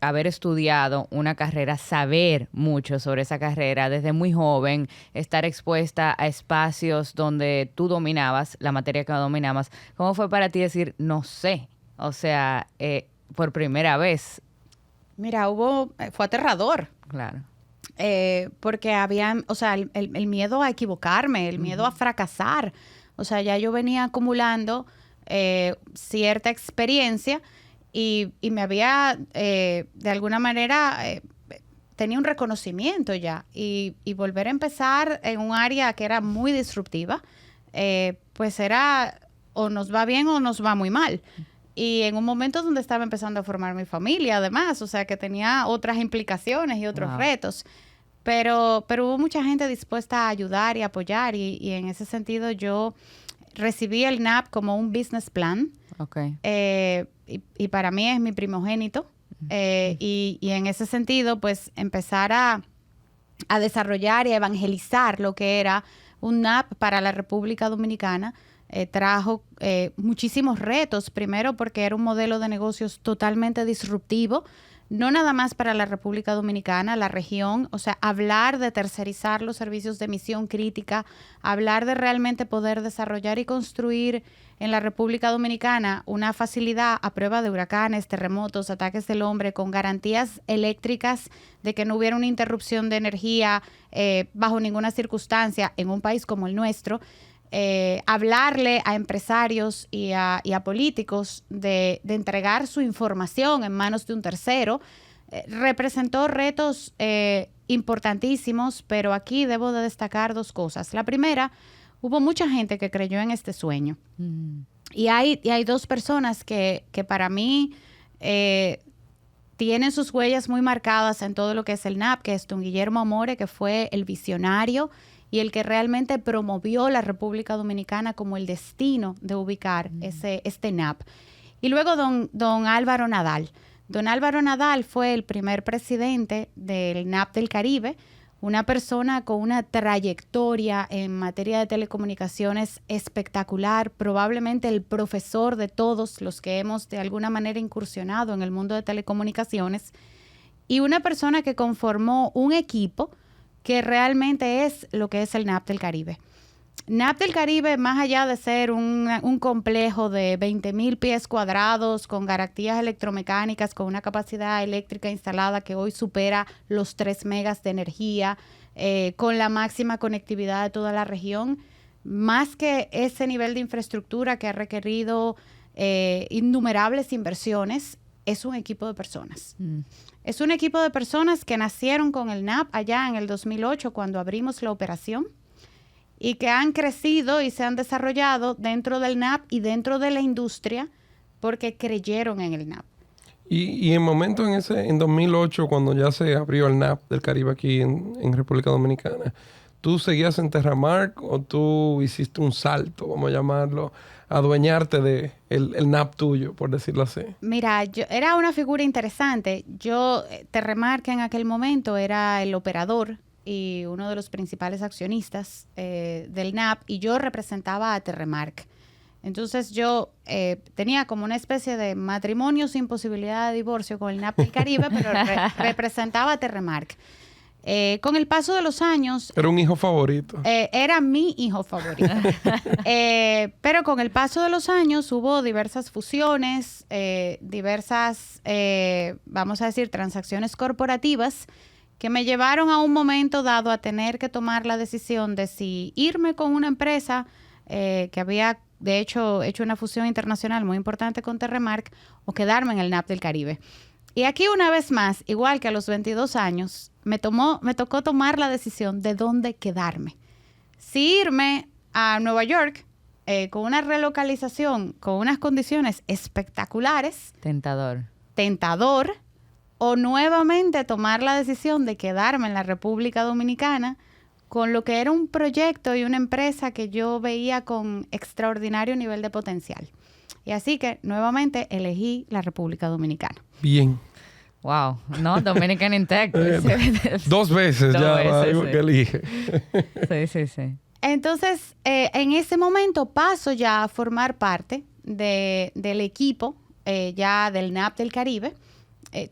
haber estudiado una carrera, saber mucho sobre esa carrera desde muy joven, estar expuesta a espacios donde tú dominabas, la materia que dominabas? ¿Cómo fue para ti decir, no sé? O sea, por primera vez. Mira, fue aterrador. Claro. Porque había, o sea, el miedo a equivocarme, el miedo a fracasar. O sea, ya yo venía acumulando cierta experiencia y me había, de alguna manera, tenía un reconocimiento ya. Y volver a empezar en un área que era muy disruptiva, pues era o nos va bien o nos va muy mal. Y en un momento donde estaba empezando a formar mi familia, además, o sea, que tenía otras implicaciones y otros retos. Pero hubo mucha gente dispuesta a ayudar y apoyar y en ese sentido yo recibí el NAP como un business plan. Okay. Y para mí es mi primogénito. Y en ese sentido, pues empezar a desarrollar y a evangelizar lo que era un NAP para la República Dominicana trajo muchísimos retos. Primero porque era un modelo de negocios totalmente disruptivo, no nada más para la República Dominicana, la región. O sea, hablar de tercerizar los servicios de misión crítica, hablar de realmente poder desarrollar y construir en la República Dominicana una facilidad a prueba de huracanes, terremotos, ataques del hombre, con garantías eléctricas de que no hubiera una interrupción de energía bajo ninguna circunstancia en un país como el nuestro. Hablarle a empresarios y a políticos de entregar su información en manos de un tercero, representó retos importantísimos, pero aquí debo de destacar 2 cosas. La primera, hubo mucha gente que creyó en este sueño. Y hay 2 personas que para mí tienen sus huellas muy marcadas en todo lo que es el NAP, que es don Guillermo Amore, que fue el visionario y el que realmente promovió la República Dominicana como el destino de ubicar este NAP. Y luego don Álvaro Nadal. Don Álvaro Nadal fue el primer presidente del NAP del Caribe, una persona con una trayectoria en materia de telecomunicaciones espectacular, probablemente el profesor de todos los que hemos de alguna manera incursionado en el mundo de telecomunicaciones, y una persona que conformó un equipo que realmente es lo que es el NAP del Caribe. NAP del Caribe, más allá de ser un complejo de 20,000 pies cuadrados con garantías electromecánicas, con una capacidad eléctrica instalada que hoy supera los 3 megas de energía, con la máxima conectividad de toda la región, más que ese nivel de infraestructura que ha requerido innumerables inversiones, es un equipo de personas. Es un equipo de personas que nacieron con el NAP allá en el 2008 cuando abrimos la operación y que han crecido y se han desarrollado dentro del NAP y dentro de la industria porque creyeron en el NAP. Y en momento en 2008, cuando ya se abrió el NAP del Caribe aquí en República Dominicana, ¿tú seguías en Terramark o tú hiciste un salto, vamos a llamarlo, a adueñarte de el NAP tuyo, por decirlo así? Mira, era una figura interesante. Terramark en aquel momento era el operador y uno de los principales accionistas del NAP, y yo representaba a Terramark. Entonces yo tenía como una especie de matrimonio sin posibilidad de divorcio con el NAP del Caribe, pero representaba a Terramark. Con el paso de los años... Era un hijo favorito. Era mi hijo favorito. Pero con el paso de los años hubo diversas fusiones, vamos a decir, transacciones corporativas que me llevaron a un momento dado a tener que tomar la decisión de si irme con una empresa que había, de hecho, hecho una fusión internacional muy importante con Terramark, o quedarme en el NAP del Caribe. Y aquí, una vez más, igual que a los 22 años, me tocó tomar la decisión de dónde quedarme. Si irme a Nueva York con una relocalización, con unas condiciones espectaculares. Tentador. O nuevamente tomar la decisión de quedarme en la República Dominicana con lo que era un proyecto y una empresa que yo veía con extraordinario nivel de potencial. Y así que nuevamente elegí la República Dominicana. Bien. Wow, no, Dominican in Tech. 2 veces ya algo que elige. Sí. Entonces, en ese momento paso ya a formar parte del equipo ya del NAP del Caribe.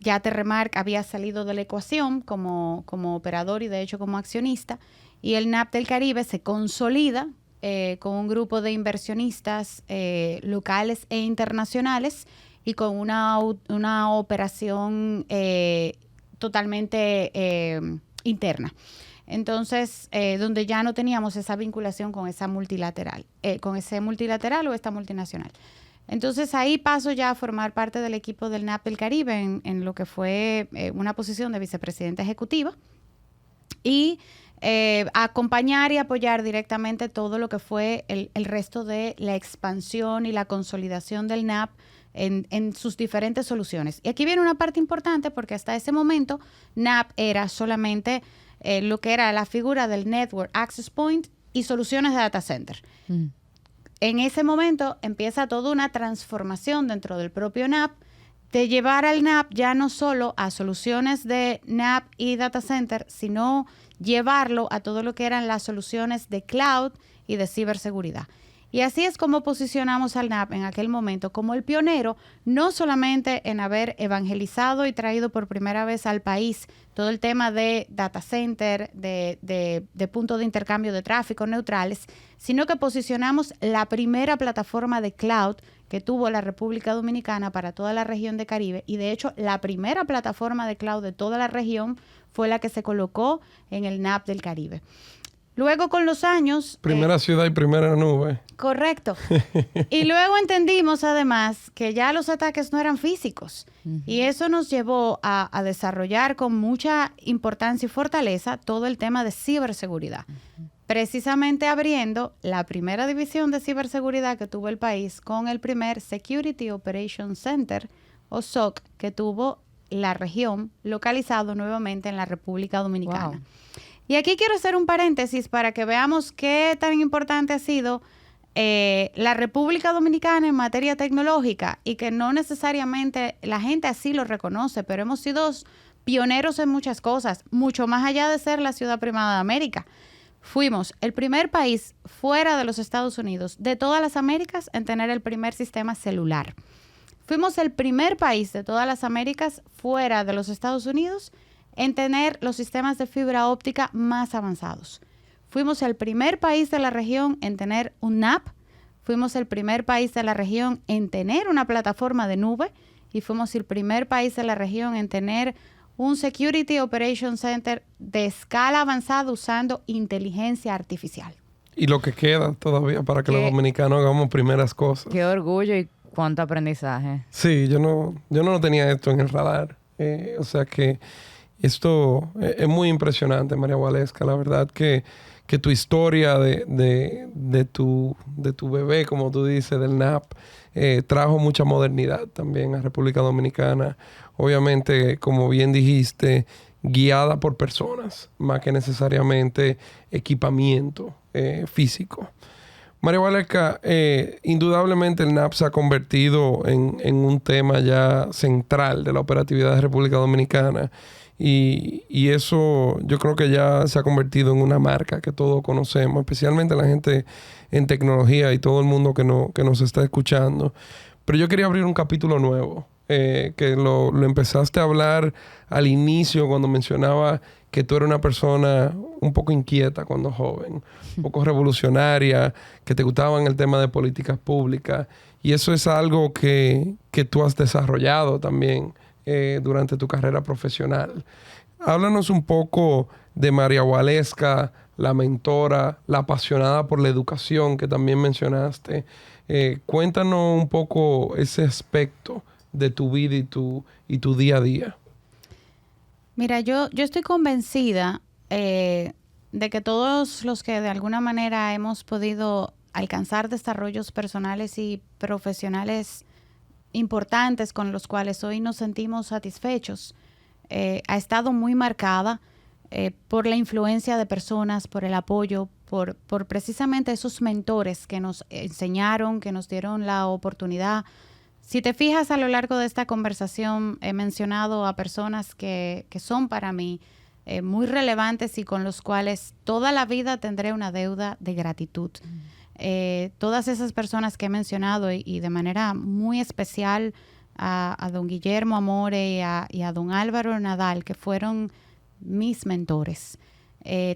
Ya Terramark había salido de la ecuación como operador y de hecho como accionista, y el NAP del Caribe se consolida con un grupo de inversionistas locales e internacionales y con una operación totalmente interna. Entonces, donde ya no teníamos esa vinculación con esa multilateral, con ese multilateral o esta multinacional. Entonces ahí paso ya a formar parte del equipo del NAP del Caribe en lo que fue una posición de vicepresidenta ejecutiva y acompañar y apoyar directamente todo lo que fue el resto de la expansión y la consolidación del NAP en sus diferentes soluciones. Y aquí viene una parte importante porque hasta ese momento NAP era solamente lo que era la figura del Network Access Point y soluciones de data center. en ese momento empieza toda una transformación dentro del propio NAP, de llevar al NAP ya no solo a soluciones de NAP y data center, sino llevarlo a todo lo que eran las soluciones de cloud y de ciberseguridad. Y así es como posicionamos al NAP en aquel momento como el pionero, no solamente en haber evangelizado y traído por primera vez al país todo el tema de data center, de puntos de intercambio de tráfico neutrales, sino que posicionamos la primera plataforma de cloud que tuvo la República Dominicana para toda la región de Caribe. Y de hecho, la primera plataforma de cloud de toda la región fue la que se colocó en el NAP del Caribe. Luego, con los años... Primera ciudad y primera nube. Correcto. Y luego entendimos, además, que ya los ataques no eran físicos. Uh-huh. Y eso nos llevó a desarrollar con mucha importancia y fortaleza todo el tema de ciberseguridad. Uh-huh. Precisamente abriendo la primera división de ciberseguridad que tuvo el país con el primer Security Operations Center, o SOC, que tuvo la región localizado nuevamente en la República Dominicana. Wow. Y aquí quiero hacer un paréntesis para que veamos qué tan importante ha sido la República Dominicana en materia tecnológica y que no necesariamente la gente así lo reconoce, pero hemos sido pioneros en muchas cosas, mucho más allá de ser la ciudad primada de América. Fuimos el primer país fuera de los Estados Unidos, de todas las Américas, en tener el primer sistema celular. Fuimos el primer país de todas las Américas fuera de los Estados Unidos en tener los sistemas de fibra óptica más avanzados. Fuimos el primer país de la región en tener un NAP, fuimos el primer país de la región en tener una plataforma de nube y fuimos el primer país de la región en tener un Security Operations Center de escala avanzada usando inteligencia artificial. Y lo que queda todavía para que los dominicanos hagamos primeras cosas. Qué orgullo y cuánto aprendizaje. Sí, yo no tenía esto en el radar. O sea que esto es muy impresionante, María Waleska. La verdad que tu historia de tu bebé, como tú dices, del NAP, trajo mucha modernidad también a República Dominicana. Obviamente, como bien dijiste, guiada por personas, más que necesariamente equipamiento físico. María Waleska, indudablemente el NAP se ha convertido en un tema ya central de la operatividad de República Dominicana. Y eso yo creo que ya se ha convertido en una marca que todos conocemos, especialmente la gente en tecnología y todo el mundo que nos está escuchando. Pero yo quería abrir un capítulo nuevo, que lo empezaste a hablar al inicio cuando mencionaba que tú eras una persona un poco inquieta cuando joven, un poco revolucionaria, que te gustaban el tema de políticas públicas. Y eso es algo que tú has desarrollado también durante tu carrera profesional. Háblanos un poco de María Waleska, la mentora, la apasionada por la educación que también mencionaste. Cuéntanos un poco ese aspecto de tu vida y tu día a día. Mira, yo estoy convencida de que todos los que de alguna manera hemos podido alcanzar desarrollos personales y profesionales importantes con los cuales hoy nos sentimos satisfechos, ha estado muy marcada por la influencia de personas, por el apoyo, por precisamente esos mentores que nos enseñaron, que nos dieron la oportunidad. Si te fijas, a lo largo de esta conversación he mencionado a personas que son para mí muy relevantes y con los cuales toda la vida tendré una deuda de gratitud. Todas esas personas que he mencionado y de manera muy especial a don Guillermo Amore y a don Álvaro Nadal, que fueron mis mentores.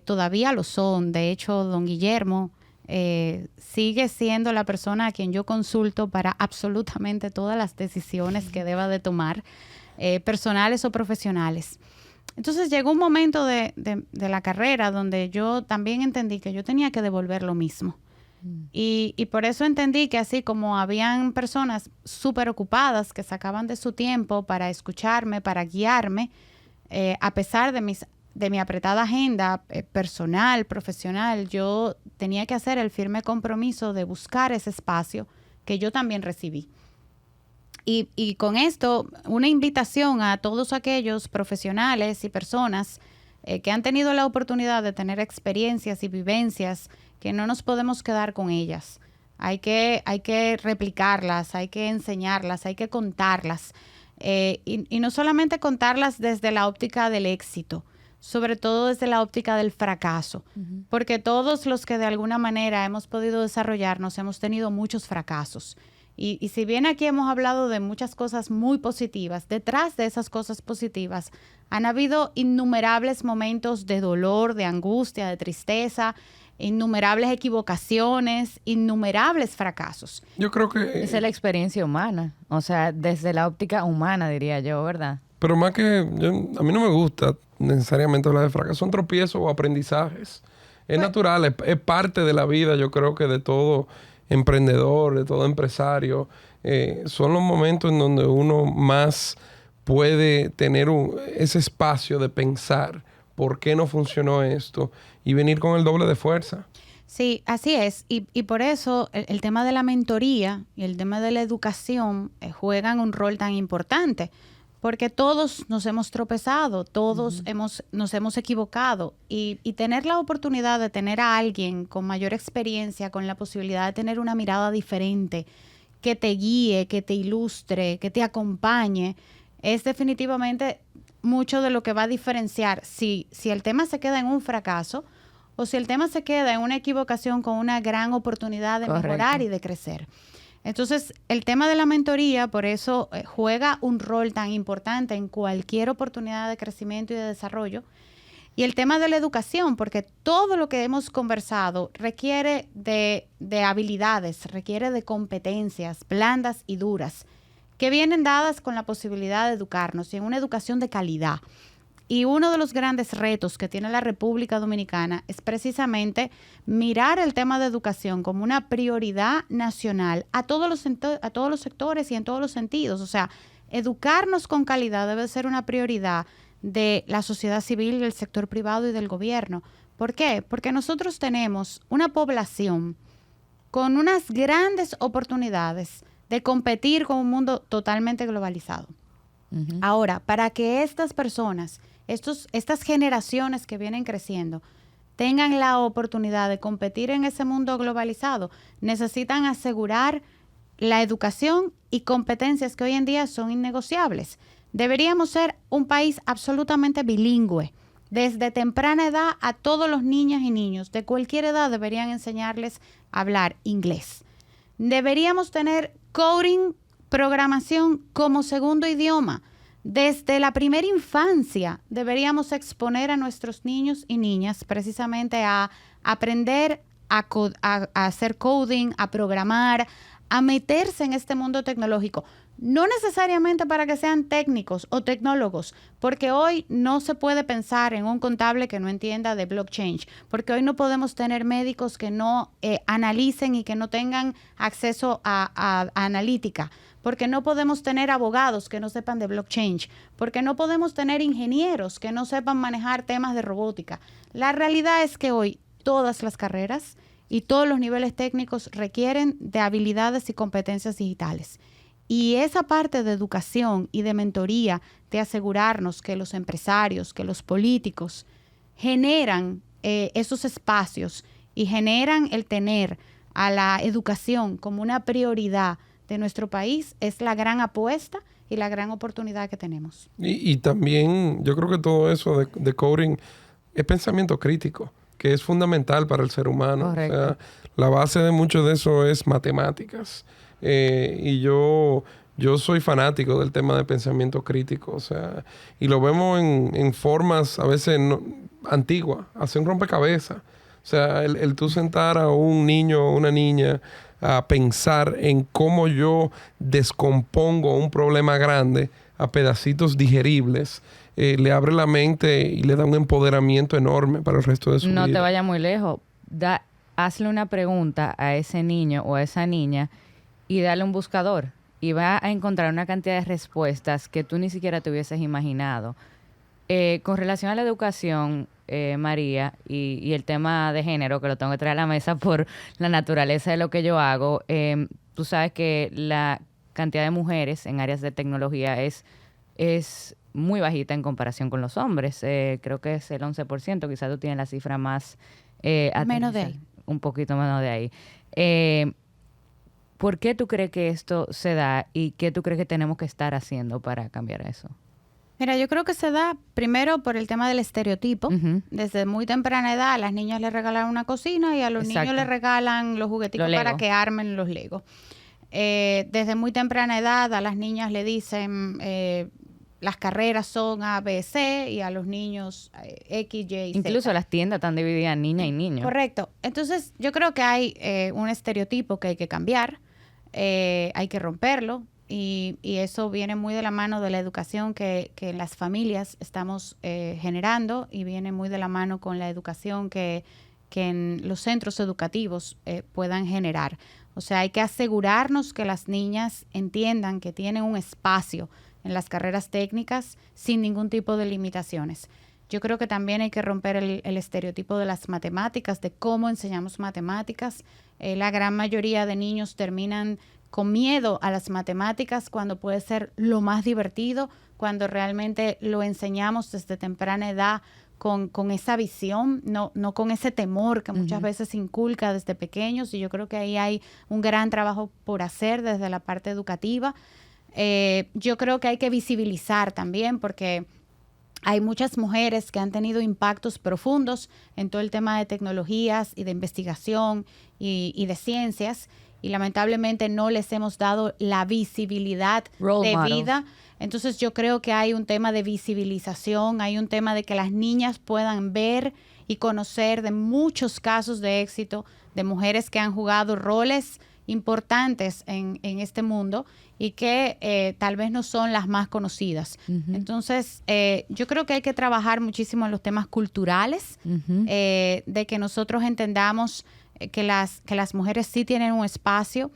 Todavía lo son. De hecho, don Guillermo sigue siendo la persona a quien yo consulto para absolutamente todas las decisiones que deba de tomar, personales o profesionales. Entonces llegó un momento de la carrera donde yo también entendí que yo tenía que devolver lo mismo. Y por eso entendí que así como habían personas súper ocupadas que sacaban de su tiempo para escucharme, para guiarme, a pesar de mi apretada agenda personal, profesional, yo tenía que hacer el firme compromiso de buscar ese espacio que yo también recibí. Y con esto, una invitación a todos aquellos profesionales y personas que han tenido la oportunidad de tener experiencias y vivencias, que no nos podemos quedar con ellas. hay que replicarlas, hay que enseñarlas, hay que contarlas. Y no solamente contarlas desde la óptica del éxito, sobre todo desde la óptica del fracaso, porque todos los que de alguna manera hemos podido desarrollarnos hemos tenido muchos fracasos. Y si bien aquí hemos hablado de muchas cosas muy positivas, detrás de esas cosas positivas han habido innumerables momentos de dolor, de angustia, de tristeza, innumerables equivocaciones, innumerables fracasos. Yo creo que... Esa es la experiencia humana, o sea, desde la óptica humana, diría yo, ¿verdad? Pero más que... a mí no me gusta necesariamente hablar de fracaso, son tropiezos o aprendizajes. Es natural, es parte de la vida, yo creo que de todo emprendedor, de todo empresario. Son los momentos en donde uno más puede tener ese espacio de pensar por qué no funcionó esto y venir con el doble de fuerza. Sí, así es. Y por eso el tema de la mentoría y el tema de la educación juegan un rol tan importante. Porque todos nos hemos tropezado, todos nos hemos equivocado. Y tener la oportunidad de tener a alguien con mayor experiencia, con la posibilidad de tener una mirada diferente, que te guíe, que te ilustre, que te acompañe, es definitivamente mucho de lo que va a diferenciar si el tema se queda en un fracaso o si el tema se queda en una equivocación con una gran oportunidad de mejorar y de crecer. Entonces, el tema de la mentoría, por eso juega un rol tan importante en cualquier oportunidad de crecimiento y de desarrollo. Y el tema de la educación, porque todo lo que hemos conversado requiere de habilidades, requiere de competencias blandas y duras, que vienen dadas con la posibilidad de educarnos y en una educación de calidad. Y uno de los grandes retos que tiene la República Dominicana es precisamente mirar el tema de educación como una prioridad nacional a todos los sectores y en todos los sentidos. O sea, educarnos con calidad debe ser una prioridad de la sociedad civil, del sector privado y del gobierno. ¿Por qué? Porque nosotros tenemos una población con unas grandes oportunidades de competir con un mundo totalmente globalizado. Ahora, para que estas personas, estas generaciones que vienen creciendo, tengan la oportunidad de competir en ese mundo globalizado, necesitan asegurar la educación y competencias que hoy en día son innegociables. Deberíamos ser un país absolutamente bilingüe. Desde temprana edad a todos los niñas y niños de cualquier edad deberían enseñarles a hablar inglés. Deberíamos tener coding, programación como segundo idioma. Desde la primera infancia deberíamos exponer a nuestros niños y niñas precisamente a aprender a hacer coding, a programar, a meterse en este mundo tecnológico. No necesariamente para que sean técnicos o tecnólogos, porque hoy no se puede pensar en un contable que no entienda de blockchain, porque hoy no podemos tener médicos que no analicen y que no tengan acceso a analítica, porque no podemos tener abogados que no sepan de blockchain, porque no podemos tener ingenieros que no sepan manejar temas de robótica. La realidad es que hoy todas las carreras y todos los niveles técnicos requieren de habilidades y competencias digitales. Y esa parte de educación y de mentoría, de asegurarnos que los empresarios, que los políticos generan esos espacios y generan el tener a la educación como una prioridad de nuestro país, es la gran apuesta y la gran oportunidad que tenemos. Y también yo creo que todo eso de coding es pensamiento crítico, que es fundamental para el ser humano. Correcto. O sea, la base de mucho de eso es matemáticas. Y yo soy fanático del tema de pensamiento crítico, o sea, y lo vemos en formas a veces antiguas, hacer un rompecabezas. O sea, el tú sentar a un niño o una niña a pensar en cómo yo descompongo un problema grande a pedacitos digeribles, le abre la mente y le da un empoderamiento enorme para el resto de su vida. No te vayas muy lejos. Hazle una pregunta a ese niño o a esa niña y dale un buscador y va a encontrar una cantidad de respuestas que tú ni siquiera te hubieses imaginado. Con relación a la educación, María, y el tema de género, que lo tengo que traer a la mesa por la naturaleza de lo que yo hago, tú sabes que la cantidad de mujeres en áreas de tecnología es muy bajita en comparación con los hombres. Creo que es el 11%, quizás tú tienes la cifra más... menos de ahí. Un poquito menos de ahí. ¿Por qué tú crees que esto se da y qué tú crees que tenemos que estar haciendo para cambiar eso? Mira, yo creo que se da primero por el tema del estereotipo. Ujú. Desde muy temprana edad, a las niñas les regalan una cocina y a los Exacto. niños les regalan los jugueticos Los para Lego. que armen los Legos. Desde muy temprana edad, a las niñas le dicen las carreras son A, B, C y a los niños X, Y, Z. Incluso las tiendas están divididas en niña y niño. Correcto. Entonces, yo creo que hay un estereotipo que hay que cambiar, hay que romperlo. Y eso viene muy de la mano de la educación que las familias estamos generando y viene muy de la mano con la educación que en los centros educativos puedan generar. O sea, hay que asegurarnos que las niñas entiendan que tienen un espacio en las carreras técnicas sin ningún tipo de limitaciones. Yo creo que también hay que romper el estereotipo de las matemáticas, de cómo enseñamos matemáticas. La gran mayoría de niños terminan con miedo a las matemáticas cuando puede ser lo más divertido, cuando realmente lo enseñamos desde temprana edad con esa visión, no con ese temor que muchas veces se inculca desde pequeños. Y yo creo que ahí hay un gran trabajo por hacer desde la parte educativa. Yo creo que hay que visibilizar también, porque hay muchas mujeres que han tenido impactos profundos en todo el tema de tecnologías y de investigación y de ciencias, y lamentablemente no les hemos dado la visibilidad Role models. debida. Entonces yo creo que hay un tema de visibilización, hay un tema de que las niñas puedan ver y conocer de muchos casos de éxito de mujeres que han jugado roles importantes en este mundo y que tal vez no son las más conocidas. Ujú. Entonces, yo creo que hay que trabajar muchísimo en los temas culturales, Ujú. de que nosotros entendamos que las mujeres sí tienen un espacio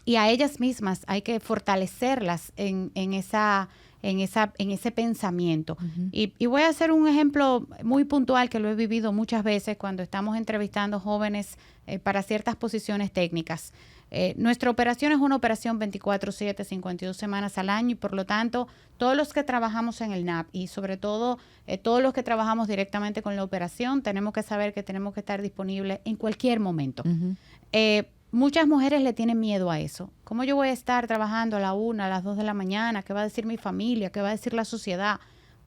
y a ellas mismas hay que fortalecerlas en ese pensamiento. Ujú. Y voy a hacer un ejemplo muy puntual que lo he vivido muchas veces cuando estamos entrevistando jóvenes para ciertas posiciones técnicas. Nuestra operación es una operación 24/7, 52 semanas al año, y por lo tanto, todos los que trabajamos en el NAP y sobre todo todos los que trabajamos directamente con la operación, tenemos que saber que tenemos que estar disponibles en cualquier momento. Ujú. Muchas mujeres le tienen miedo a eso. ¿Cómo yo voy a estar trabajando a la 1, a las 2 de la mañana? ¿Qué va a decir mi familia? ¿Qué va a decir la sociedad?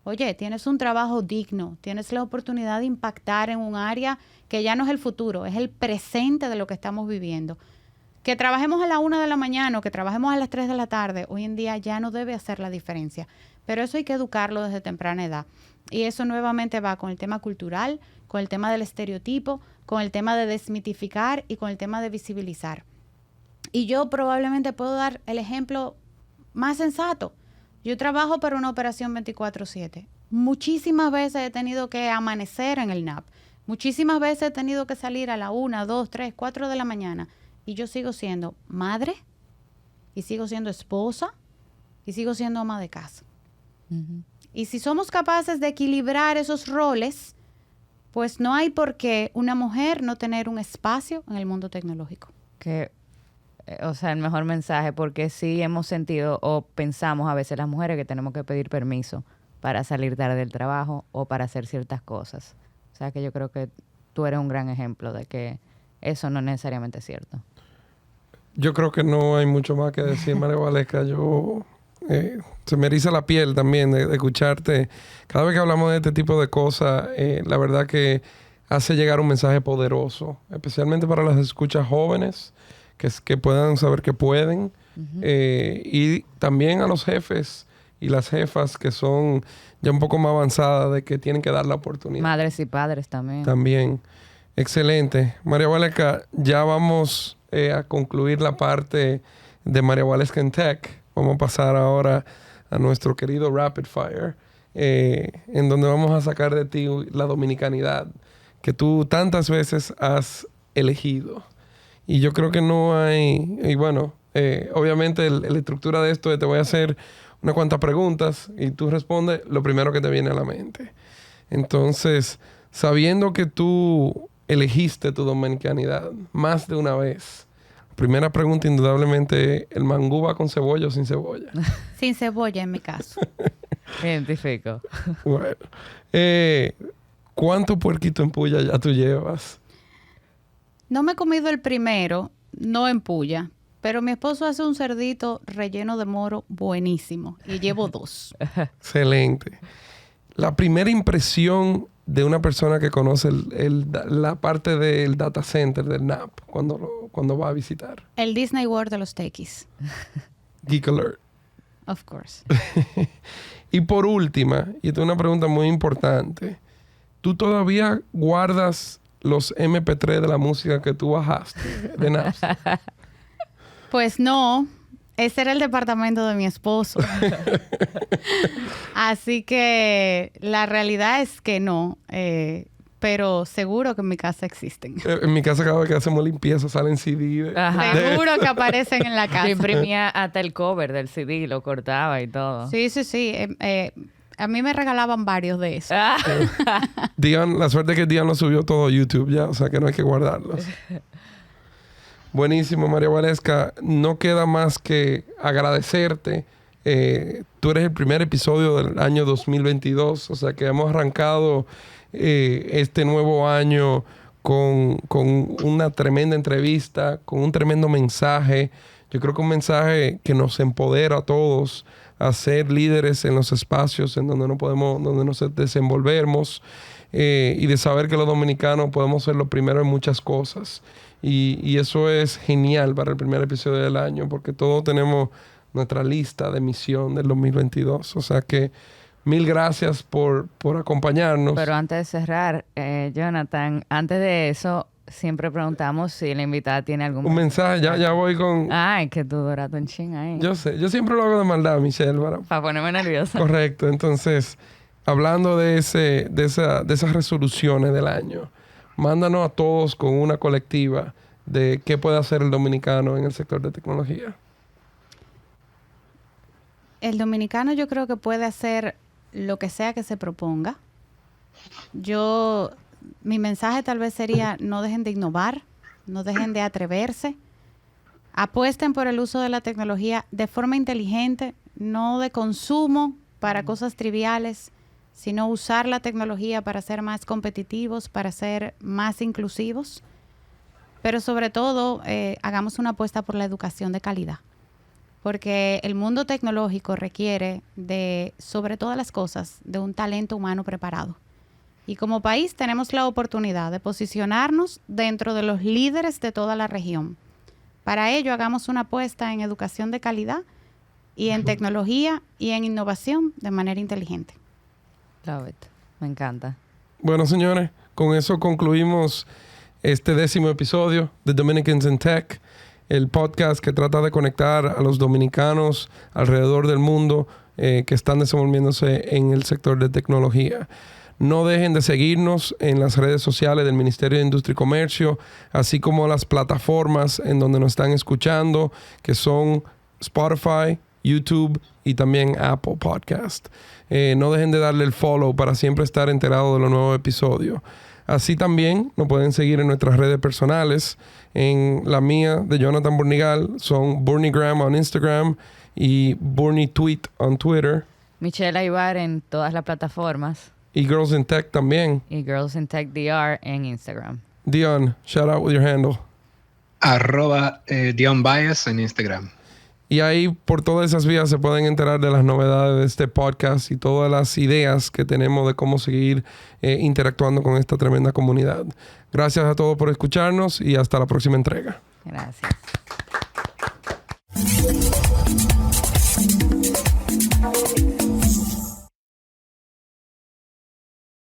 Oye, tienes un trabajo digno, tienes la oportunidad de impactar en un área que ya no es el futuro, es el presente de lo que estamos viviendo. Que trabajemos a la 1 de la mañana o que trabajemos a las 3 de la tarde, hoy en día ya no debe hacer la diferencia. Pero eso hay que educarlo desde temprana edad. Y eso nuevamente va con el tema cultural, con el tema del estereotipo, con el tema de desmitificar y con el tema de visibilizar. Y yo probablemente puedo dar el ejemplo más sensato. Yo trabajo para una operación 24/7. Muchísimas veces he tenido que amanecer en el NAP. Muchísimas veces he tenido que salir a la 1, 2, 3, 4 de la mañana. Y yo sigo siendo madre, y sigo siendo esposa, y sigo siendo ama de casa. Ujú. Y si somos capaces de equilibrar esos roles, pues no hay por qué una mujer no tener un espacio en el mundo tecnológico. Que, o sea, el mejor mensaje, porque sí hemos sentido o pensamos a veces las mujeres que tenemos que pedir permiso para salir tarde del trabajo o para hacer ciertas cosas. O sea, que yo creo que tú eres un gran ejemplo de que eso no es necesariamente cierto. Yo creo que no hay mucho más que decir, María Valesca. Se me eriza la piel también de escucharte. Cada vez que hablamos de este tipo de cosas, la verdad que hace llegar un mensaje poderoso, especialmente para las escuchas jóvenes, que puedan saber que pueden, y también a los jefes y las jefas que son ya un poco más avanzadas, de que tienen que dar la oportunidad. Madres y padres también. También. Excelente. María Valesca, ya vamos a concluir la parte de María Valesca en Tech. Vamos a pasar ahora a nuestro querido Rapid Fire, en donde vamos a sacar de ti la dominicanidad que tú tantas veces has elegido. Y yo creo que no hay... Y bueno, obviamente la estructura de esto es: te voy a hacer unas cuantas preguntas y tú respondes lo primero que te viene a la mente. Entonces, sabiendo que tú elegiste tu dominicanidad más de una vez, primera pregunta indudablemente: ¿el mangú va con cebolla o sin cebolla? Sin cebolla en mi caso. Me identifico. Bueno. ¿Cuánto puerquito en puya ya tú llevas? No me he comido el primero, no en puya, Pero mi esposo hace un cerdito relleno de moro buenísimo. Y llevo 2. Excelente. La primera impresión de una persona que conoce la parte del data center, del NAP, cuando va a visitar. El Disney World de los techies. Geek Alert. Of course. Y por última, y esta es una pregunta muy importante, ¿tú todavía guardas los MP3 de la música que tú bajaste de Napster? Pues no, ese era el departamento de mi esposo. Así que la realidad es que no, pero seguro que en mi casa existen. En mi casa cada vez que hacemos limpieza salen CD. Ajá. Seguro que aparecen en la casa. Yo imprimía hasta el cover del CD, lo cortaba y todo. Sí. A mí me regalaban varios de esos. Dion, la suerte es que Dion lo subió todo a YouTube ya, o sea que no hay que guardarlos. Buenísimo, María Waleska. No queda más que agradecerte. Tú eres el primer episodio del año 2022, o sea que hemos arrancado este nuevo año con una tremenda entrevista, con un tremendo mensaje. Yo creo que un mensaje que nos empodera a todos a ser líderes en los espacios en donde donde nos desenvolvemos, y de saber que los dominicanos podemos ser los primeros en muchas cosas. Y eso es genial para el primer episodio del año, porque todos tenemos nuestra lista de misión del 2022. O sea que mil gracias por acompañarnos. Pero antes de cerrar, Jonathan, antes de eso, siempre preguntamos si la invitada tiene algún un mensaje. Ya voy con... Ay, que tú doraste un ching ahí. Yo sé. Yo siempre lo hago de maldad, Michelle. Para ponerme nerviosa. Correcto. Entonces, hablando de esas resoluciones del año, mándanos a todos con una colectiva de qué puede hacer el dominicano en el sector de tecnología. El dominicano yo creo que puede hacer lo que sea que se proponga. Mi mensaje tal vez sería: no dejen de innovar, no dejen de atreverse, apuesten por el uso de la tecnología de forma inteligente, no de consumo para cosas triviales, sino usar la tecnología para ser más competitivos, para ser más inclusivos. Pero sobre todo, hagamos una apuesta por la educación de calidad. Porque el mundo tecnológico requiere sobre todas las cosas, de un talento humano preparado. Y como país tenemos la oportunidad de posicionarnos dentro de los líderes de toda la región. Para ello, hagamos una apuesta en educación de calidad y en tecnología y en innovación de manera inteligente. Love it. Me encanta. Bueno, señores, con eso concluimos este 10º episodio de Dominicans in Tech, el podcast que trata de conectar a los dominicanos alrededor del mundo que están desenvolviéndose en el sector de tecnología. No dejen de seguirnos en las redes sociales del Ministerio de Industria y Comercio, así como las plataformas en donde nos están escuchando, que son Spotify, YouTube y también Apple Podcast. No dejen de darle el follow para siempre estar enterados de los nuevos episodios. Así también nos pueden seguir en nuestras redes personales. En la mía, de Jonathan Burnigal, son Burnigram en Instagram y BurniTweet en Twitter. Michelle Aybar en todas las plataformas. Y Girls in Tech también. Y Girls in Tech DR en Instagram. Dion, shout out with your handle. @Dion Bias en Instagram. Y ahí por todas esas vías se pueden enterar de las novedades de este podcast y todas las ideas que tenemos de cómo seguir interactuando con esta tremenda comunidad. Gracias a todos por escucharnos y hasta la próxima entrega. Gracias.